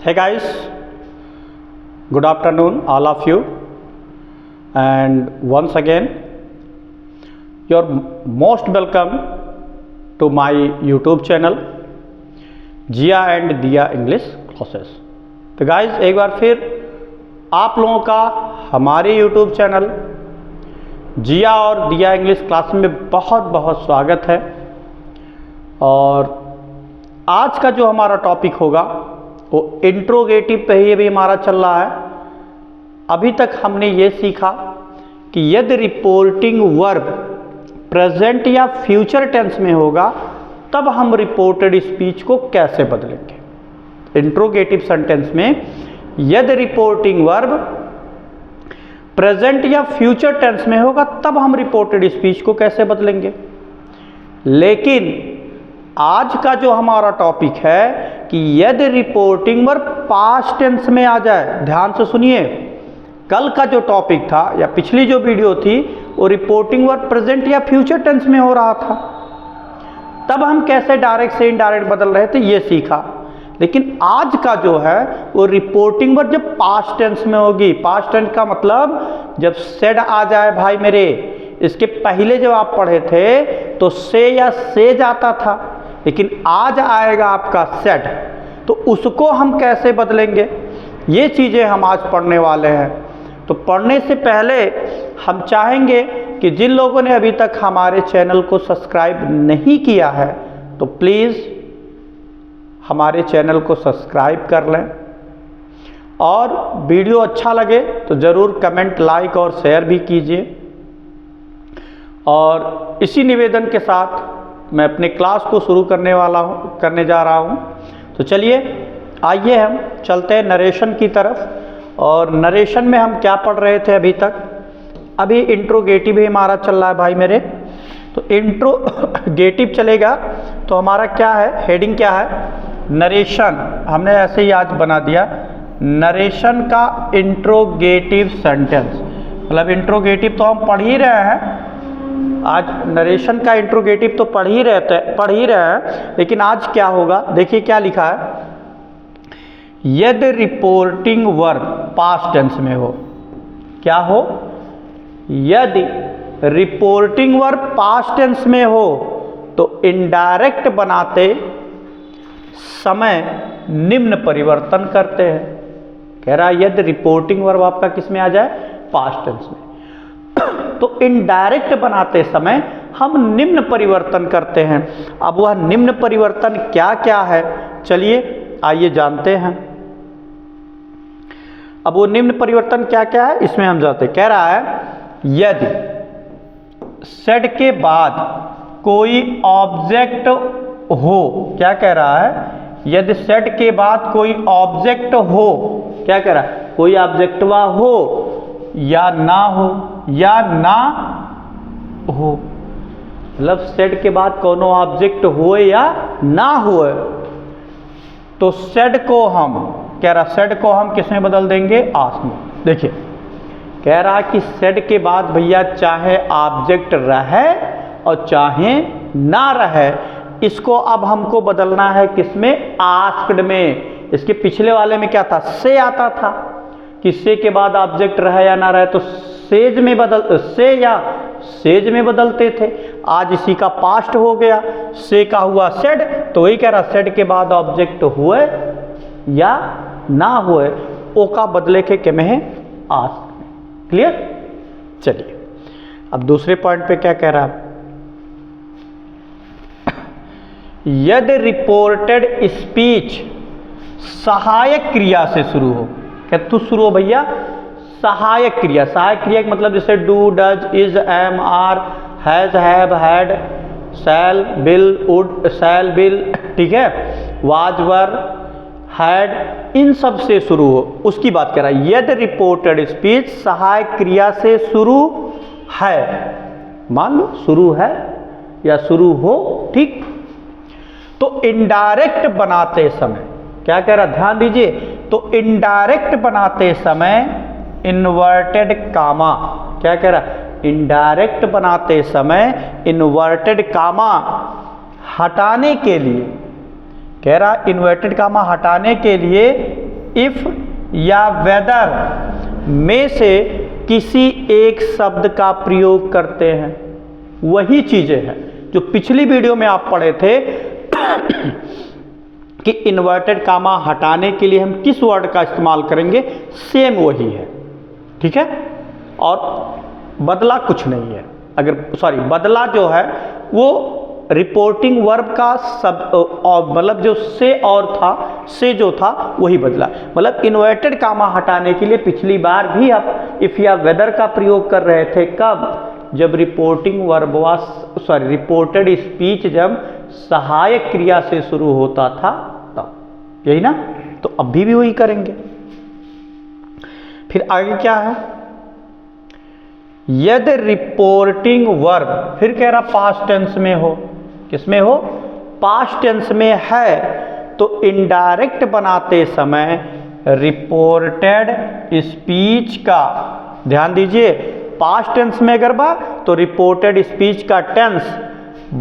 Hey guys, good afternoon all of you, and once again you're most welcome to my YouTube channel Jiya and Diya English classes. तो guys एक बार फिर आप लोगों का हमारे YouTube चैनल जिया और दिया इंग्लिश क्लास में बहुत बहुत स्वागत है। और आज का जो हमारा टॉपिक होगा वो इंट्रोगेटिव पे ही अभी हमारा चल रहा है। अभी तक हमने ये सीखा कि यदि रिपोर्टिंग वर्ब प्रेजेंट या फ्यूचर टेंस में होगा तब हम रिपोर्टेड स्पीच को कैसे बदलेंगे। इंट्रोगेटिव सेंटेंस में यदि रिपोर्टिंग वर्ब प्रेजेंट या फ्यूचर टेंस में होगा तब हम रिपोर्टेड स्पीच को कैसे बदलेंगे। लेकिन आज का जो हमारा टॉपिक है कि यदि रिपोर्टिंग वर्ब पास्ट टेंस में आ जाए, ध्यान से सुनिए। कल का जो टॉपिक था या पिछली जो वीडियो थी वो रिपोर्टिंग वर्ब प्रेजेंट या फ्यूचर टेंस में हो रहा था, तब हम कैसे डायरेक्ट से इनडायरेक्ट बदल रहे थे ये सीखा। लेकिन आज का जो है वो रिपोर्टिंग वर्ब जब पास्ट टेंस में होगी। पास्ट टेंस का मतलब जब सेड आ जाए भाई मेरे। इसके पहले जब आप पढ़े थे तो से या सेज आता था, लेकिन आज आएगा आपका सेड। तो उसको हम कैसे बदलेंगे ये चीज़ें हम आज पढ़ने वाले हैं। तो पढ़ने से पहले हम चाहेंगे कि जिन लोगों ने अभी तक हमारे चैनल को सब्सक्राइब नहीं किया है तो प्लीज़ हमारे चैनल को सब्सक्राइब कर लें, और वीडियो अच्छा लगे तो ज़रूर कमेंट, लाइक और शेयर भी कीजिए। और इसी निवेदन के साथ मैं अपने क्लास को शुरू करने जा रहा हूँ। तो चलिए आइए हम चलते हैं नरेशन की तरफ। और नरेशन में हम क्या पढ़ रहे थे अभी तक? अभी इंट्रोगेटिव ही हमारा चल रहा है भाई मेरे। तो इंट्रोगेटिव चलेगा तो हमारा क्या है, हेडिंग क्या है? नरेशन। हमने ऐसे ही आज बना दिया, नरेशन का इंट्रोगेटिव सेंटेंस। मतलब इंट्रोगेटिव तो हम पढ़ ही रहे हैं आज, नरेशन का इंट्रोगेटिव तो पढ़ ही रहे हैं। लेकिन आज क्या होगा, देखिए क्या लिखा है। यदि रिपोर्टिंग वर्ब पास्ट टेंस में हो, क्या हो? यदि रिपोर्टिंग वर्ब पास्ट टेंस में हो तो इनडायरेक्ट बनाते समय निम्न परिवर्तन करते हैं। कह रहा है यदि रिपोर्टिंग वर्ब आपका किस में आ जाए? पास्ट टेंस में। तो इनडायरेक्ट बनाते समय हम निम्न परिवर्तन करते हैं। अब वह निम्न परिवर्तन क्या क्या है, चलिए आइए जानते हैं। अब वो निम्न परिवर्तन क्या क्या है इसमें हम जानते हैं। कह रहा है यदि सेड के बाद कोई ऑब्जेक्ट हो, क्या कह रहा है? यदि सेड के बाद कोई ऑब्जेक्ट हो, क्या कह रहा है? कोई ऑब्जेक्टवा हो या ना हो, या ना हो। मतलब सेड के बाद कोनो ऑब्जेक्ट हो या ना हो, तो सेड को हम, कह रहा सेड को हम किस में बदल देंगे? आस में। देखिए कह रहा कि सेड के बाद भैया चाहे ऑब्जेक्ट रहे और चाहे ना रहे, इसको अब हमको बदलना है किसमें? आस्क्ड में। इसके पिछले वाले में क्या था? से आता था कि से के बाद ऑब्जेक्ट रहे या ना रहे तो सेज में से या सेज में बदलते थे। आज इसी का पास्ट हो गया, से का हुआ सेड। तो वही कह रहा सेड के बाद ऑब्जेक्ट हुए या ना हुए, ओ का बदले के में है आस्क में। क्लियर? चलिए अब दूसरे पॉइंट पे क्या कह रहा है? यदि रिपोर्टेड स्पीच सहायक क्रिया से शुरू हो। क्या तू शुरू हो भैया? सहायक क्रिया। सहायक क्रिया का मतलब जैसे do, does, is, am, are, has, have, had, shall, will, would, shall, will, ठीक है, वाज, वर, हैड, इन सब से शुरू हो, उसकी बात कर रहा है। यदि रिपोर्टेड स्पीच सहायक क्रिया से शुरू है, मान लो शुरू है या शुरू हो, ठीक, तो इनडायरेक्ट बनाते समय क्या कह रहा? ध्यान दीजिए। तो इनडायरेक्ट बनाते समय इन्वर्टेड कामा, क्या कह रहा? इनडायरेक्ट बनाते समय इन्वर्टेड कामा हटाने के लिए, कह रहा इन्वर्टेड कामा हटाने के लिए इफ या वेदर में से किसी एक शब्द का प्रयोग करते हैं। वही चीजें हैं जो पिछली वीडियो में आप पढ़े थे कि इन्वर्टेड कामा हटाने के लिए हम किस वर्ड का इस्तेमाल करेंगे, सेम वही है। ठीक है, और बदला कुछ नहीं है। बदला जो है वो रिपोर्टिंग वर्ब का सब और मतलब जो से और था, से जो था वही बदला। मतलब इन्वर्टेड कामा हटाने के लिए पिछली बार भी आप इफ या वेदर का प्रयोग कर रहे थे। कब? जब रिपोर्टिंग वर्ब रिपोर्टेड स्पीच जब सहायक क्रिया से शुरू होता था तब, यही ना। तो अभी भी वही करेंगे। फिर आगे क्या है, यदि रिपोर्टिंग वर्ब, फिर कह रहा पास्ट टेंस में हो। किसमें हो? पास्ट टेंस में है तो इनडायरेक्ट बनाते समय रिपोर्टेड स्पीच का, ध्यान दीजिए, पास्ट टेंस में अगर बा तो रिपोर्टेड स्पीच का टेंस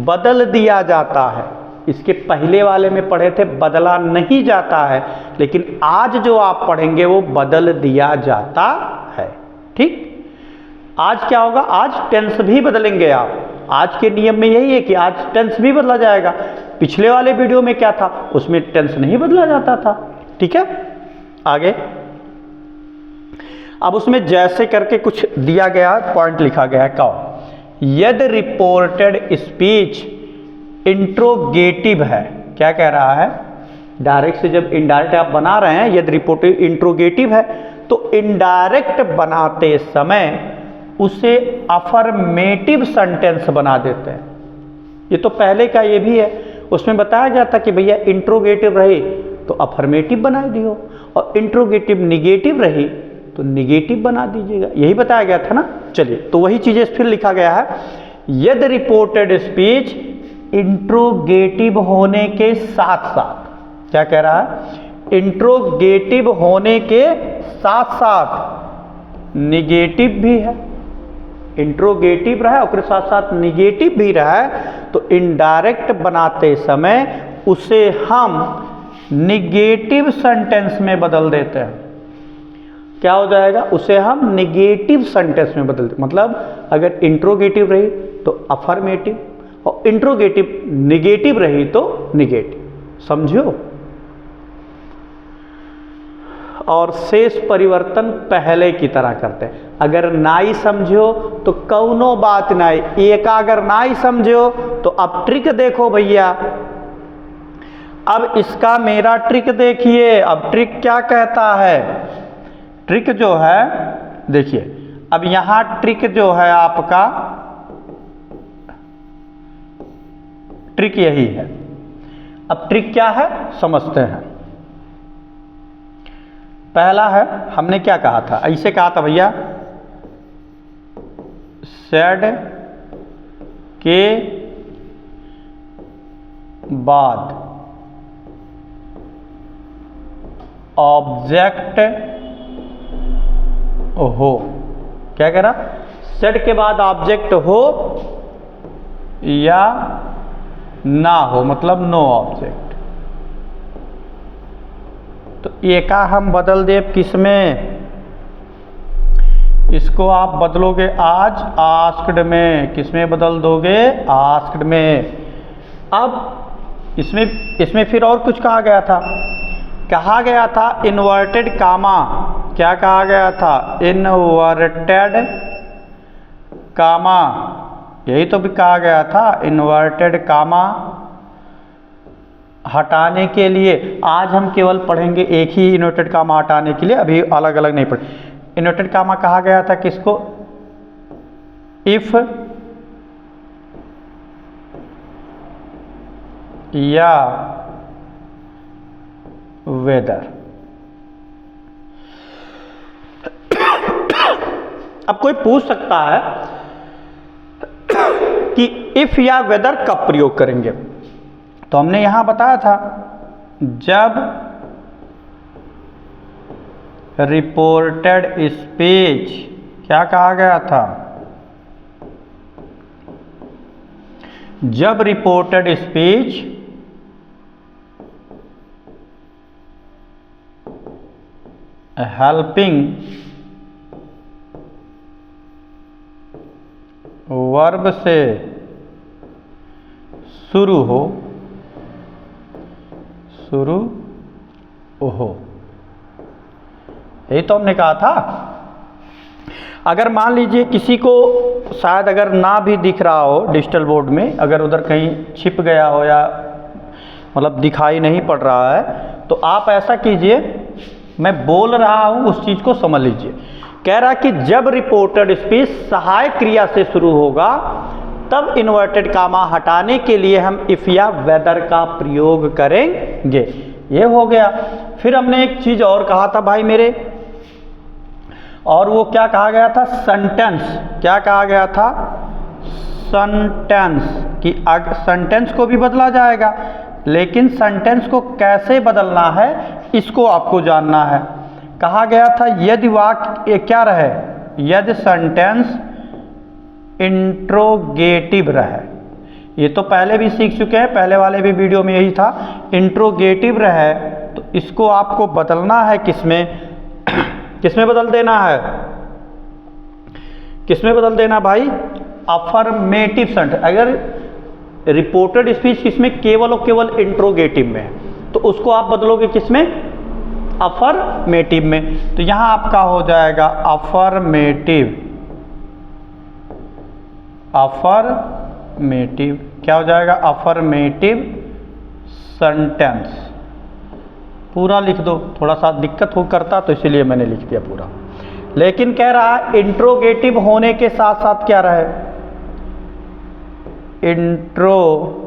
बदल दिया जाता है। इसके पहले वाले में पढ़े थे बदला नहीं जाता है, लेकिन आज जो आप पढ़ेंगे वो बदल दिया जाता है। ठीक, आज क्या होगा, आज टेंस भी बदलेंगे आप। आज के नियम में यही है कि आज टेंस भी बदला जाएगा। पिछले वाले वीडियो में क्या था, उसमें टेंस नहीं बदला जाता था। ठीक है, आगे अब उसमें जैसे करके कुछ दिया गया, पॉइंट लिखा गया है। कहो यदि रिपोर्टेड स्पीच इंट्रोगेटिव है। क्या कह रहा है, डायरेक्ट से जब इनडायरेक्ट आप बना रहे हैं, यदि रिपोर्टेड इंट्रोगेटिव है तो इनडायरेक्ट बनाते समय उसे अफर्मेटिव सेंटेंस बना देते हैं। ये तो पहले का ये भी है, उसमें बताया गया था कि भैया इंट्रोगेटिव रही तो अफर्मेटिव बना दियो, और इंट्रोगेटिव निगेटिव रही तो निगेटिव बना दीजिएगा। यही बताया गया था ना। चलिए, तो वही चीजें फिर लिखा गया है, यदि रिपोर्टेड स्पीच इंट्रोगेटिव होने के साथ साथ, क्या कह रहा है, इंट्रोगेटिव होने के साथ साथ निगेटिव भी है। इंट्रोगेटिव रहा है और साथ साथ निगेटिव भी रहा है तो इनडायरेक्ट बनाते समय उसे हम निगेटिव सेंटेंस में बदल देते हैं। क्या हो जाएगा, उसे हम निगेटिव सेंटेंस में बदल देते। मतलब अगर इंट्रोगेटिव रही तो अफर्मेटिव, और इंट्रोगेटिव निगेटिव रही तो निगेटिव। समझो। और शेष परिवर्तन पहले की तरह करते हैं। अगर नाई समझो तो कौनो बात नाई, एक अगर नाई समझो तो अब ट्रिक देखो भैया। अब इसका मेरा ट्रिक देखिए। अब ट्रिक क्या कहता है, ट्रिक जो है देखिए, अब यहां ट्रिक जो है आपका, ट्रिक यही है। अब ट्रिक क्या है समझते हैं। पहला है, हमने क्या कहा था, ऐसे कहा था भैया, सेड के बाद ऑब्जेक्ट हो। क्या कह रहा, सेड के बाद ऑब्जेक्ट हो या ना हो, मतलब नो ऑब्जेक्ट। तो ये का हम बदल दे किस में, इसको आप बदलोगे आज आस्क्ड में। किस में बदल दोगे, आस्क्ड में। अब इसमें फिर और कुछ कहा गया था, कहा गया था इन्वर्टेड कामा। क्या कहा गया था, इन्वर्टेड कामा, यही तो भी कहा गया था, इन्वर्टेड कामा हटाने के लिए। आज हम केवल पढ़ेंगे एक ही इन्वर्टेड कामा हटाने के लिए, अभी अलग अलग नहीं पढ़े। इन्वर्टेड कामा कहा गया था किसको, इफ या वेदर। अब कोई पूछ सकता है कि इफ या वेदर कब प्रयोग करेंगे, तो हमने यहां बताया था जब रिपोर्टेड स्पीच, क्या कहा गया था, जब रिपोर्टेड स्पीच हेल्पिंग वर्ब से शुरू हो यही तो हमने कहा था। अगर मान लीजिए किसी को शायद अगर ना भी दिख रहा हो डिजिटल बोर्ड में, अगर उधर कहीं छिप गया हो या मतलब दिखाई नहीं पड़ रहा है, तो आप ऐसा कीजिए, मैं बोल रहा हूँ उस चीज़ को समझ लीजिए। कह रहा कि जब रिपोर्टेड स्पीच सहायक क्रिया से शुरू होगा तब इन्वर्टेड कामा हटाने के लिए हम इफ या वेदर का प्रयोग करेंगे। ये हो गया। फिर हमने एक चीज़ और कहा था भाई मेरे, और वो क्या कहा गया था? सेंटेंस। क्या कहा गया था? सेंटेंस। कि सेंटेंस को भी बदला जाएगा, लेकिन सेंटेंस को कैसे बदलना है इसको आपको जानना है। कहा गया था यदि वाक्य क्या रहे, यदि सेंटेंस इंट्रोगेटिव रहे। ये तो पहले भी सीख चुके हैं, पहले वाले भी वीडियो में यही था। इंट्रोगेटिव रहे तो इसको आपको बदलना है किसमें? किसमें बदल देना है? किसमें बदल देना भाई? Affirmative sentence. अगर रिपोर्टेड स्पीच किसमें? केवल और केवल इंट्रोगेटिव में है, तो उसको आप बदलोगे किसमें? अफर्मेटिव में। तो यहां आपका हो जाएगा अफर्मेटिव। अफर्मेटिव क्या हो जाएगा? Affirmative sentence. पूरा लिख दो, थोड़ा सा दिक्कत हो करता तो इसीलिए मैंने लिख दिया पूरा। लेकिन कह रहा है इंट्रोगेटिव होने के साथ साथ क्या रहे? Interrogative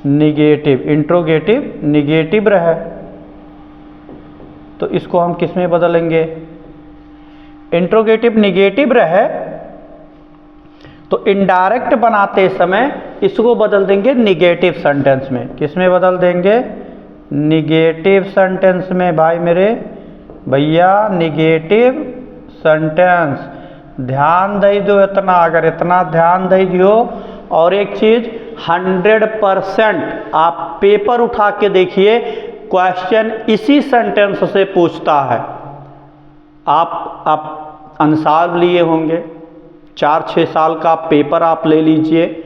negative. इंट्रोगेटिव निगेटिव रहे तो इसको हम किस में बदलेंगे? इंट्रोगेटिव निगेटिव रहे तो इनडायरेक्ट बनाते समय इसको बदल देंगे निगेटिव सेंटेंस में। किस में बदल देंगे? निगेटिव सेंटेंस में भाई मेरे भैया, निगेटिव सेंटेंस। ध्यान दे दो इतना, अगर इतना ध्यान दे दियो। और एक चीज 100% आप पेपर उठा के देखिए, क्वेश्चन इसी सेंटेंस से पूछता है। आप अनसॉल्व लिए होंगे, 4-6 साल का पेपर आप ले लीजिए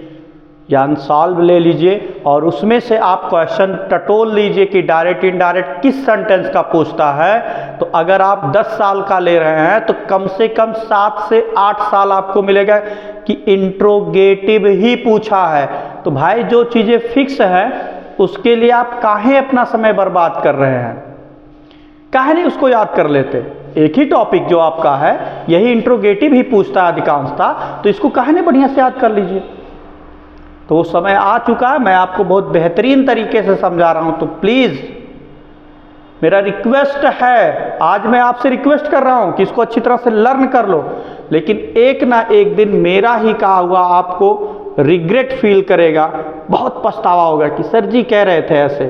या अनसॉल्व ले लीजिए, और उसमें से आप क्वेश्चन टटोल लीजिए कि डायरेक्ट इनडायरेक्ट किस सेंटेंस का पूछता है। तो अगर आप 10 साल का ले रहे हैं तो कम से कम 7 से 8 साल आपको मिलेगा कि इंट्रोगेटिव ही पूछा है। तो भाई जो चीज़ें फिक्स हैं उसके लिए आप काहे अपना समय बर्बाद कर रहे हैं? काहे नहीं उसको याद कर लेते? एक ही टॉपिक जो आपका है यही इंट्रोगेटिव ही पूछता है अधिकांशता, तो इसको काहे नहीं बढ़िया से याद कर लीजिए। तो वो समय आ चुका है, मैं आपको बहुत बेहतरीन तरीके से समझा रहा हूं। तो प्लीज मेरा रिक्वेस्ट है, आज मैं आपसे रिक्वेस्ट कर रहा हूं कि इसको अच्छी तरह से लर्न कर लो। लेकिन एक ना एक दिन मेरा ही कहा हुआ आपको रिग्रेट फील करेगा, बहुत पछतावा होगा कि सर जी कह रहे थे ऐसे।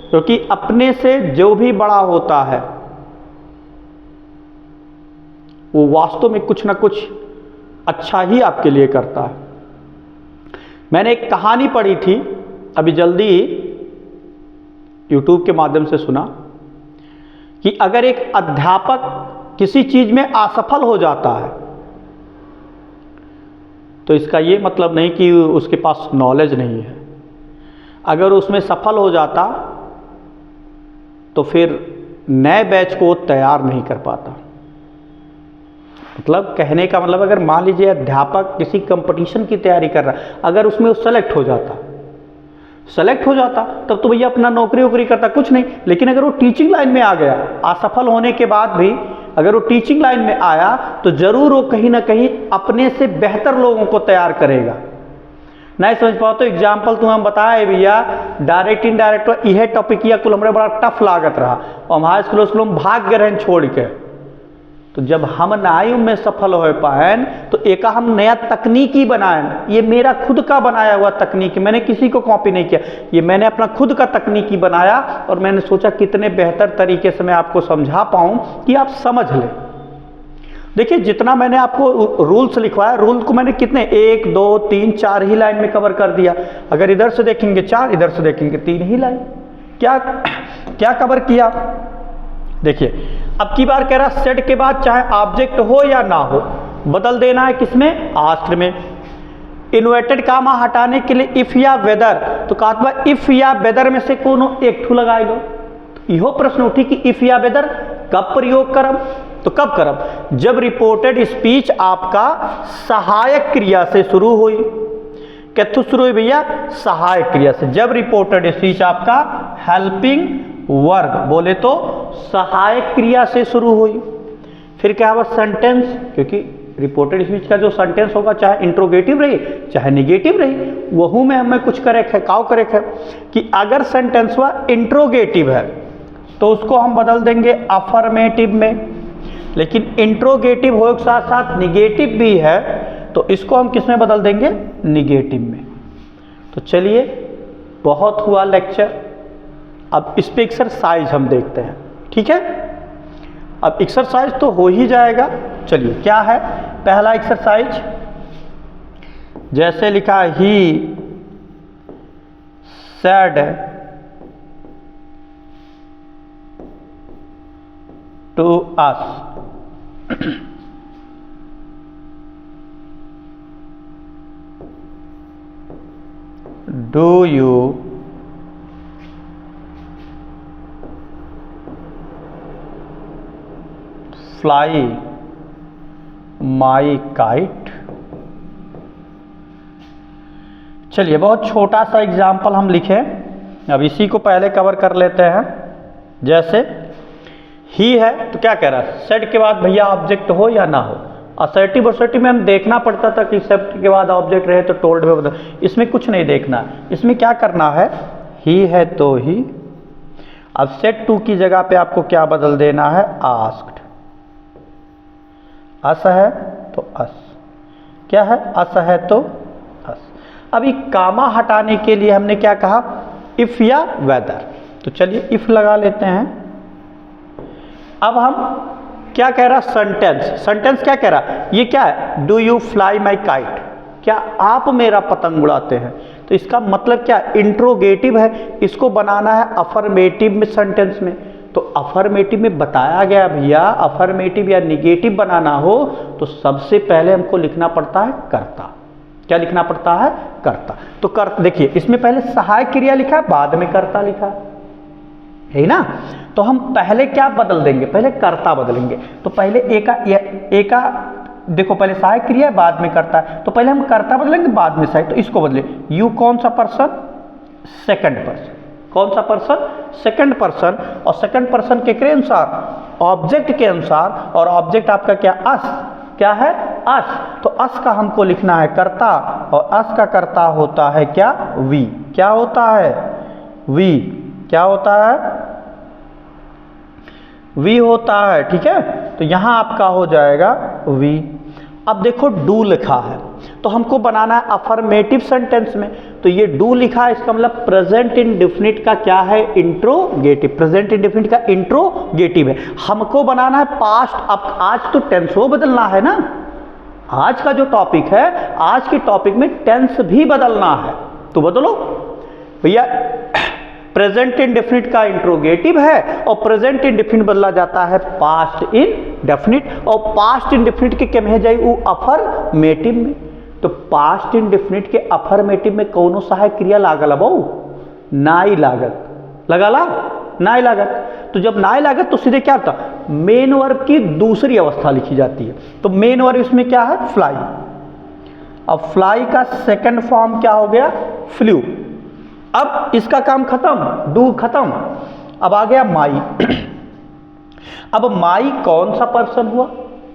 क्योंकि अपने से जो भी बड़ा होता है वो वास्तव में कुछ ना कुछ अच्छा ही आपके लिए करता है। मैंने एक कहानी पढ़ी थी अभी जल्दी ही YouTube के माध्यम से सुना कि अगर एक अध्यापक किसी चीज में असफल हो जाता है तो इसका ये मतलब नहीं कि उसके पास नॉलेज नहीं है। अगर उसमें सफल हो जाता तो फिर नए बैच को तैयार नहीं कर पाता। मतलब कहने का मतलब, अगर मान लीजिए अध्यापक किसी कंपटीशन की तैयारी कर रहा है, अगर उसमें वो सेलेक्ट हो जाता तब तो भैया अपना नौकरी वोकरी करता कुछ नहीं। लेकिन अगर वो टीचिंग लाइन में आ गया, असफल होने के बाद भी अगर वो टीचिंग लाइन में आया तो जरूर वो कहीं ना कहीं अपने से बेहतर लोगों को तैयार करेगा। नहीं समझ पाओ तो एग्जाम्पल तुम्हें बताए भैया, डायरेक्ट इनडायरेक्ट यह टॉपिक या कुल हमारे बड़ा टफ लागत रहा और हमारे स्कूल में भाग गए रहन छोड़ के। तो जब हम नायु में सफल हो पाए तो एक हम नया तकनीकी बनाए। ये मेरा खुद का बनाया हुआ तकनीक, मैंने किसी को कॉपी नहीं किया, ये मैंने अपना खुद का तकनीकी बनाया और मैंने सोचा कितने बेहतर तरीके से मैं आपको समझा पाऊं कि आप समझ लें। देखिए जितना मैंने आपको रूल्स लिखवाया, रूल को मैंने कितने 1 2 3 4 ही लाइन में कवर कर दिया। अगर इधर से देखेंगे 4, इधर से देखेंगे 3 ही लाइन। क्या क्या कवर किया? देखिए अब की बार कह रहा सेट के बाद चाहे ऑब्जेक्ट हो या ना हो बदल देना है किसमें? आस्क्ड में। इन्वर्टेड कामा हटाने के लिए इफ या वेदर, तो कहा इफ या वेदर में से कोनो एक ठू लगाए लो। तो इहो प्रश्न उठी कि इफ या वेदर कब प्रयोग करब? तो कब करब? जब रिपोर्टेड स्पीच आपका सहायक क्रिया से शुरू हुई। कैथु शुरू हुई भैया? सहायक क्रिया से। जब रिपोर्टेड स्पीच आपका हेल्पिंग वर्ब बोले तो सहायक क्रिया से शुरू हुई। फिर क्या हुआ? सेंटेंस, क्योंकि रिपोर्टेड स्पीच का जो सेंटेंस होगा चाहे इंट्रोगेटिव रही चाहे निगेटिव रही, वहू में हमें कुछ करेक्ट है। काउ करेक्ट है कि अगर सेंटेंस हुआ इंट्रोगेटिव है तो उसको हम बदल देंगे अफर्मेटिव में, लेकिन इंट्रोगेटिव हो के साथ साथ निगेटिव भी है तो इसको हम किस में बदल देंगे? निगेटिव में। तो चलिए बहुत हुआ लेक्चर, अब इस पे एक्सरसाइज हम देखते हैं। ठीक है, अब एक्सरसाइज तो हो ही जाएगा। चलिए क्या है पहला एक्सरसाइज? जैसे लिखा he said to us, do you fly my kite. चलिए बहुत छोटा सा एग्जाम्पल हम लिखें, अब इसी को पहले कवर कर लेते हैं। जैसे ही है तो क्या कह रहा है? सेट के बाद भैया ऑब्जेक्ट हो या ना हो। असर्टिव असर्टिव में हम देखना पड़ता था कि सेट के बाद ऑब्जेक्ट रहे तो टोल्ड में बदल, इसमें कुछ नहीं देखना। इसमें क्या करना है? ही है तो ही। अब सेट टू की जगह पे आपको क्या बदल देना है? आस्क्ड। अस है तो अस, क्या है? अस है तो अस। अभी कामा हटाने के लिए हमने क्या कहा? इफ या वेदर। तो चलिए इफ लगा लेते हैं। अब हम क्या कह रहा? सेंटेंस। सेंटेंस क्या कह रहा? ये क्या है? Do you fly my kite, क्या आप मेरा पतंग उड़ाते हैं? तो इसका मतलब क्या? इंट्रोगेटिव है, इसको बनाना है अफर्मेटिव में सेंटेंस में। तो अफर्मेटिव में बताया गया भैया, अफर्मेटिव या निगेटिव बनाना हो तो सबसे पहले हमको लिखना पड़ता है कर्ता। क्या लिखना पड़ता है? कर्ता। तो कर्ता देखिए इसमें पहले सहायक क्रिया लिखा है, बाद में कर्ता लिखा है ना। तो हम पहले क्या बदल देंगे? पहले कर्ता बदलेंगे। तो पहले एका देखो पहले सहायक क्रिया बाद में कर्ता है, तो पहले हम कर्ता बदलेंगे बाद में सहायक। तो इसको बदले, यू कौन सा पर्सन? Second person. कौन सा पर्सन? Second person. और सेकंड पर्सन के अनुसार ऑब्जेक्ट के अनुसार, और ऑब्जेक्ट आपका क्या? अस। क्या है? अस। तो अस का हमको लिखना है कर्ता, और अस का कर्ता होता है क्या? वी। क्या होता है? वी। क्या होता है? वी होता है। ठीक है, तो यहां आपका हो जाएगा वी। अब देखो डू लिखा है तो हमको बनाना है अफर्मेटिव सेंटेंस में। तो ये डू लिखा है, इसका मतलब प्रेजेंट इंडेफिनिट का क्या है? इंट्रोगेटिव। प्रेजेंट इंडेफिनिट का इंट्रोगेटिव है। हमको बनाना है पास्ट। अब आज तो टेंस हो बदलना है ना, आज का जो टॉपिक है, आज के टॉपिक में टेंस भी बदलना है। तो बदलो भैया, प्रेजेंट इंडेफिनिट का इंट्रोगेटिव है और प्रेजेंट इंडेफिनिट बदला जाता है पास्ट इंडेफिनिट, और पास्ट इंडेफिनिट के क्या में जाए? वो अफर्मेटिव में। तो पास्ट इंडेफिनिट के अफर्मेटिव में कौनो सहायक क्रिया लागल बहु? नाई लागत। लगाला? नाई लागत। तो जब नाई लागत तो सीधे क्या होता? मेन वर्ब की दूसरी अवस्था लिखी जाती है। तो मेन वर्ब इसमें क्या है? फ्लाई। अब फ्लाई का सेकंड फॉर्म क्या हो गया? फ्लू। अब इसका काम खत्म, डू खत्म। अब आ गया माई। अब माई कौन सा पर्सन हुआ?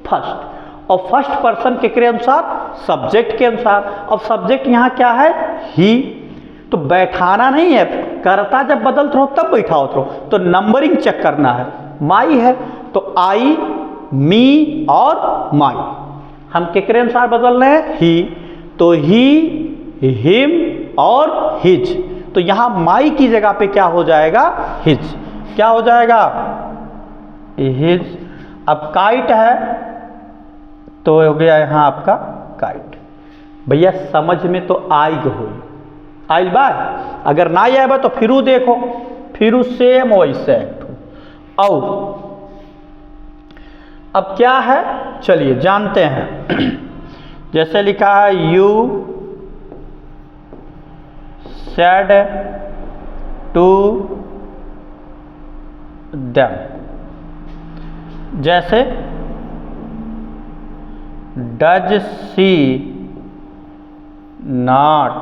फर्स्ट। और फर्स्ट पर्सन के अनुसार? सब्जेक्ट के अनुसार। अब सब्जेक्ट यहां क्या है? ही। तो बैठाना नहीं है, कर्ता जब बदलते रहो तब बैठाओ रहो। तो नंबरिंग चेक करना है। माई है तो आई, मी और माई। हम के अनुसार बदल रहे हैं? ही। तो ही, हिम और हिज। तो यहां माई की जगह पे क्या हो जाएगा? हिज। क्या हो जाएगा? हिज। अब काइट है तो हो गया यहाँ आपका काइट। भैया समझ में तो आएग हुई, आई बात। अगर ना आए बा तो फिर देखो, फिर सेम वैसे एक्ट हो। और अब क्या है चलिए जानते हैं। जैसे लिखा है यू सेड टू देम, जैसे does she not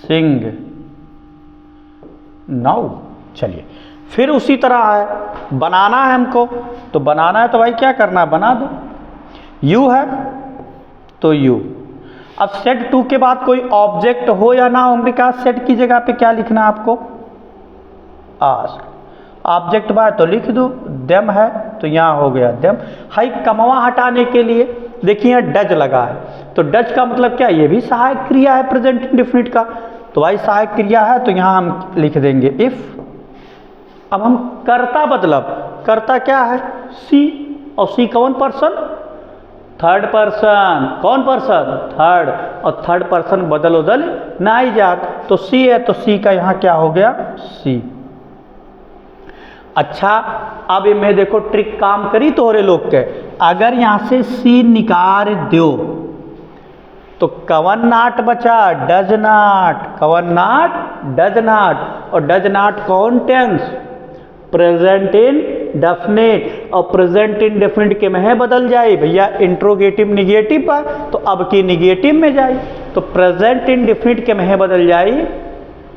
sing now. चलिए फिर उसी तरह है, बनाना है हमको, तो बनाना है तो भाई क्या करना है, बना दो। यू है तो यू। अब सेट टू के बाद कोई ऑब्जेक्ट हो या ना हो, हमने कहा सेट की जगह पे क्या लिखना है आपको, आस्क। ऑब्जेक्ट बाय तो लिख दो, देम है तो यहाँ हो गया देम। हाई कमवा हटाने के लिए देखिए डज लगा है, तो डज का मतलब क्या, ये भी सहायक क्रिया है प्रेजेंट इंडेफिनिट का, तो भाई सहायक क्रिया है तो यहाँ हम लिख देंगे इफ। अब हम कर्ता बदलब, कर्ता क्या है सी, और सी कौन पर्सन, थर्ड पर्सन। कौन पर्सन, थर्ड, और थर्ड पर्सन बदल उदल ना ही जात, तो सी है तो सी का यहाँ क्या हो गया सी। अच्छा अब मैं देखो ट्रिक काम करी तोहरे लोग के, अगर यहाँ से सी निकाल दो तो कवन नाट बचा, डज नाट। कवन नाट, डज नाट। और डज नाट कौन टेंस, प्रेजेंट इंडेफिनिट। और प्रेजेंट इंडेफिनिट के में बदल जाए भैया, इंट्रोगेटिव निगेटिव पर, तो अब की निगेटिव में जाए, तो प्रेजेंट इंडेफिनिट के में बदल जाए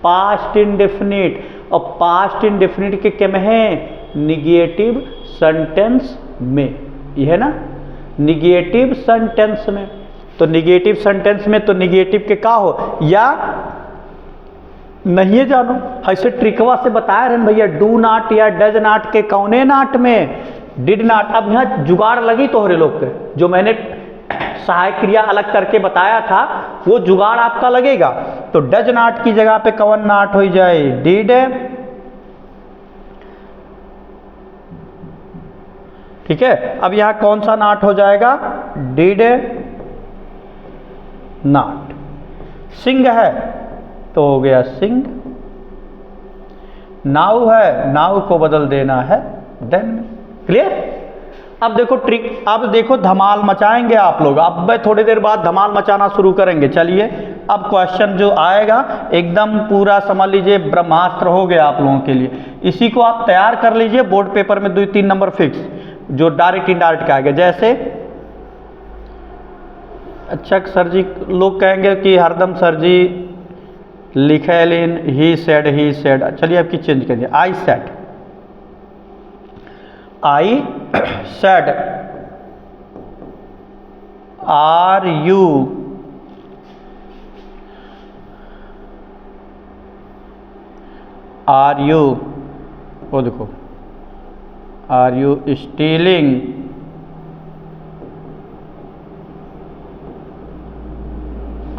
पास्ट इंडेफिनिट। और पास्ट इंडेफिनिट के में निगेटिव सेंटेंस में, यह है ना निगेटिव सेंटेंस में। तो निगेटिव सेंटेंस में तो निगेटिव के का हो, या नहीं जानो, ऐसे ट्रिकवा से बताया रहे भैया, डू नाट या डज नाट के कौने नाट में, डिड नाट। अब यहाँ जुगाड़ लगी तोहरे लोग के, जो मैंने सहायक क्रिया अलग करके बताया था वो जुगाड़ आपका लगेगा। तो डज नाट की जगह पे कौन नाट हो जाए, डिड। ठीक है, अब यहां कौन सा नाट हो जाएगा, डिड नाट। सिंग है तो हो गया सिंग। नाउ है, नाउ को बदल देना है देन में। क्लियर। अब देखो ट्रिक, अब देखो धमाल मचाएंगे आप लोग। अब मैं थोड़ी देर बाद धमाल मचाना शुरू करेंगे। चलिए अब क्वेश्चन जो आएगा एकदम पूरा समझ लीजिए ब्रह्मास्त्र हो गया आप लोगों के लिए। इसी को आप तैयार कर लीजिए, बोर्ड पेपर में 2-3 नंबर फिक्स, जो डायरेक्ट इनडायरेक्ट का आएगा। जैसे अच्छा सर जी लोग कहेंगे कि हरदम सर जी लिखे लेन ही सेड। चलिए आपकी चेंज करिए, I said. I said are you वो देखो, are you stealing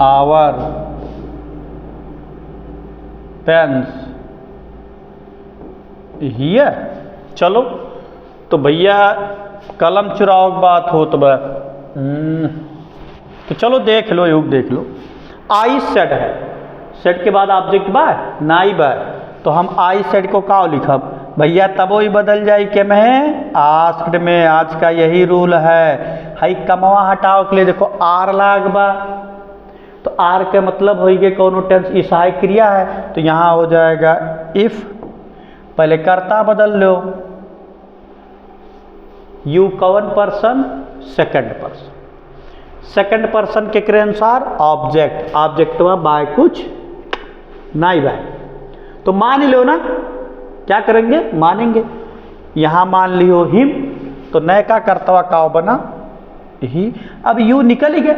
our pens here. चलो तो भैया कलम चुराओ की बात हो तो चलो देख लो, युग देख लो। आई सेड है, सेड के बाद ऑब्जेक्ट बाय नाइब है, तो हम आई सेड को का लिखब भैया, तब वही बदल जाए के में आस्क्ड में। आज का यही रूल है। हाई कमवा हटाओ के लिए देखो आर लाग बा, तो आर के मतलब हो गए कौन टेंस, ई सहायक क्रिया है, तो यहाँ हो जाएगा इफ। पहले कर्ता बदल लो, यू कौन person, second person. Second person के अनुसार ऑब्जेक्ट, ऑब्जेक्ट में बाय कुछ नहीं बाय, तो मान लो ना, क्या करेंगे मानेंगे। यहां मान लियो हिम, तो नए का कर्तव्य का बना ही। अब यू निकल ही गया,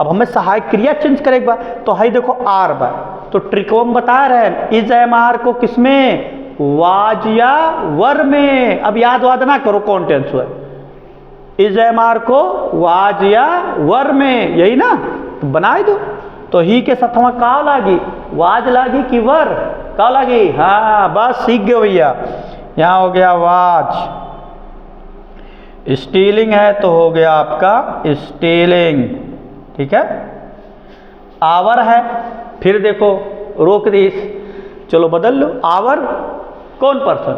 अब हमें सहायक क्रिया चेंज करेगा, तो है देखो आर बाय, तो ट्रिकोम बता रहे हैं इज एम आर को किसमें, वाज या वर में। अब याद वाद ना करो कौन टेंस हुआ, इज एम आर को वाज या वर में, यही ना, तो बनाए दो। तो ही के सथवा का लागी, वाज लागी कि वर का लागी, हाँ बस सीख गए भैया। यहाँ हो गया वाज, स्टीलिंग है तो हो गया आपका स्टीलिंग, ठीक है। आवर है, फिर देखो रोक दी, चलो बदल लो। आवर कौन पर्सन?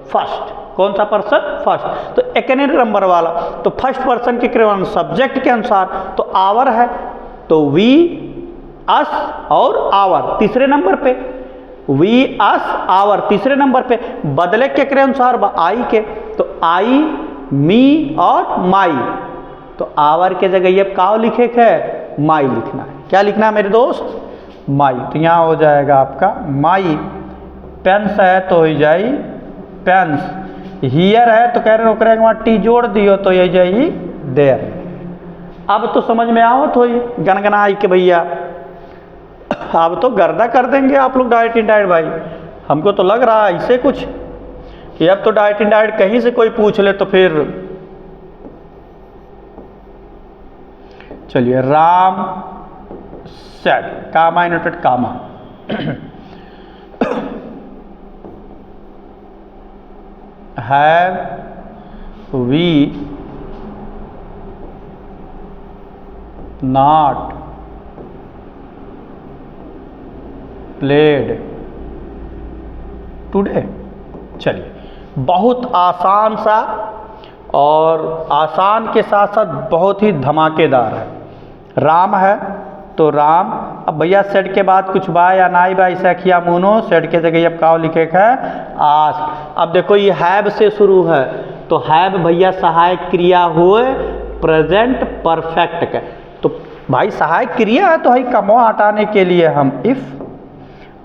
फर्स्ट। कौन सा पर्सन? फर्स्ट। तो एकेनिक नंबर वाला, तो फर्स्ट पर्सन के क्रम सब्जेक्ट के अनुसार तो आवर है, तो वी, अस और आवर तीसरे नंबर पे। वी, अस, आवर तीसरे नंबर पे। बदले के क्रम अनुसार आई के, तो आई, मी और माई। तो आवर के जगह ये काव लिखे है, माई लिखना है। क्या लिखना है मेरे दोस्त? माई। तो यहाँ हो जाएगा आपका माई। पेंस है तो हो जाए पेंस। हियर है तो कह रहे ओकरे वहाँ टी जोड़ दियो तो ये जाई देयर। अब तो समझ में आवत हो गनगनाई के भैया, अब तो गर्दा कर देंगे आप लोग डायरेक्ट इनडायरेक्ट भाई। हमको तो लग रहा है ऐसे कुछ कि अब तो डायरेक्ट इनडायरेक्ट कहीं से कोई पूछ ले तो फिर। चलिए, Ram said, comma inverted comma. Have we not played today. चलिए, बहुत आसान सा और आसान के साथ साथ बहुत ही धमाकेदार है। राम है तो राम। अब भैया सेड के बाद कुछ बा या नाई बा, ऐसा किया मुनो। सेड के जगह अब काव लिखे है आज। अब देखो ये हैव से शुरू है, तो हैव भैया सहायक क्रिया हुए प्रेजेंट परफेक्ट के। तो भाई सहायक क्रिया है तो भाई कमवा हटाने के लिए हम इफ।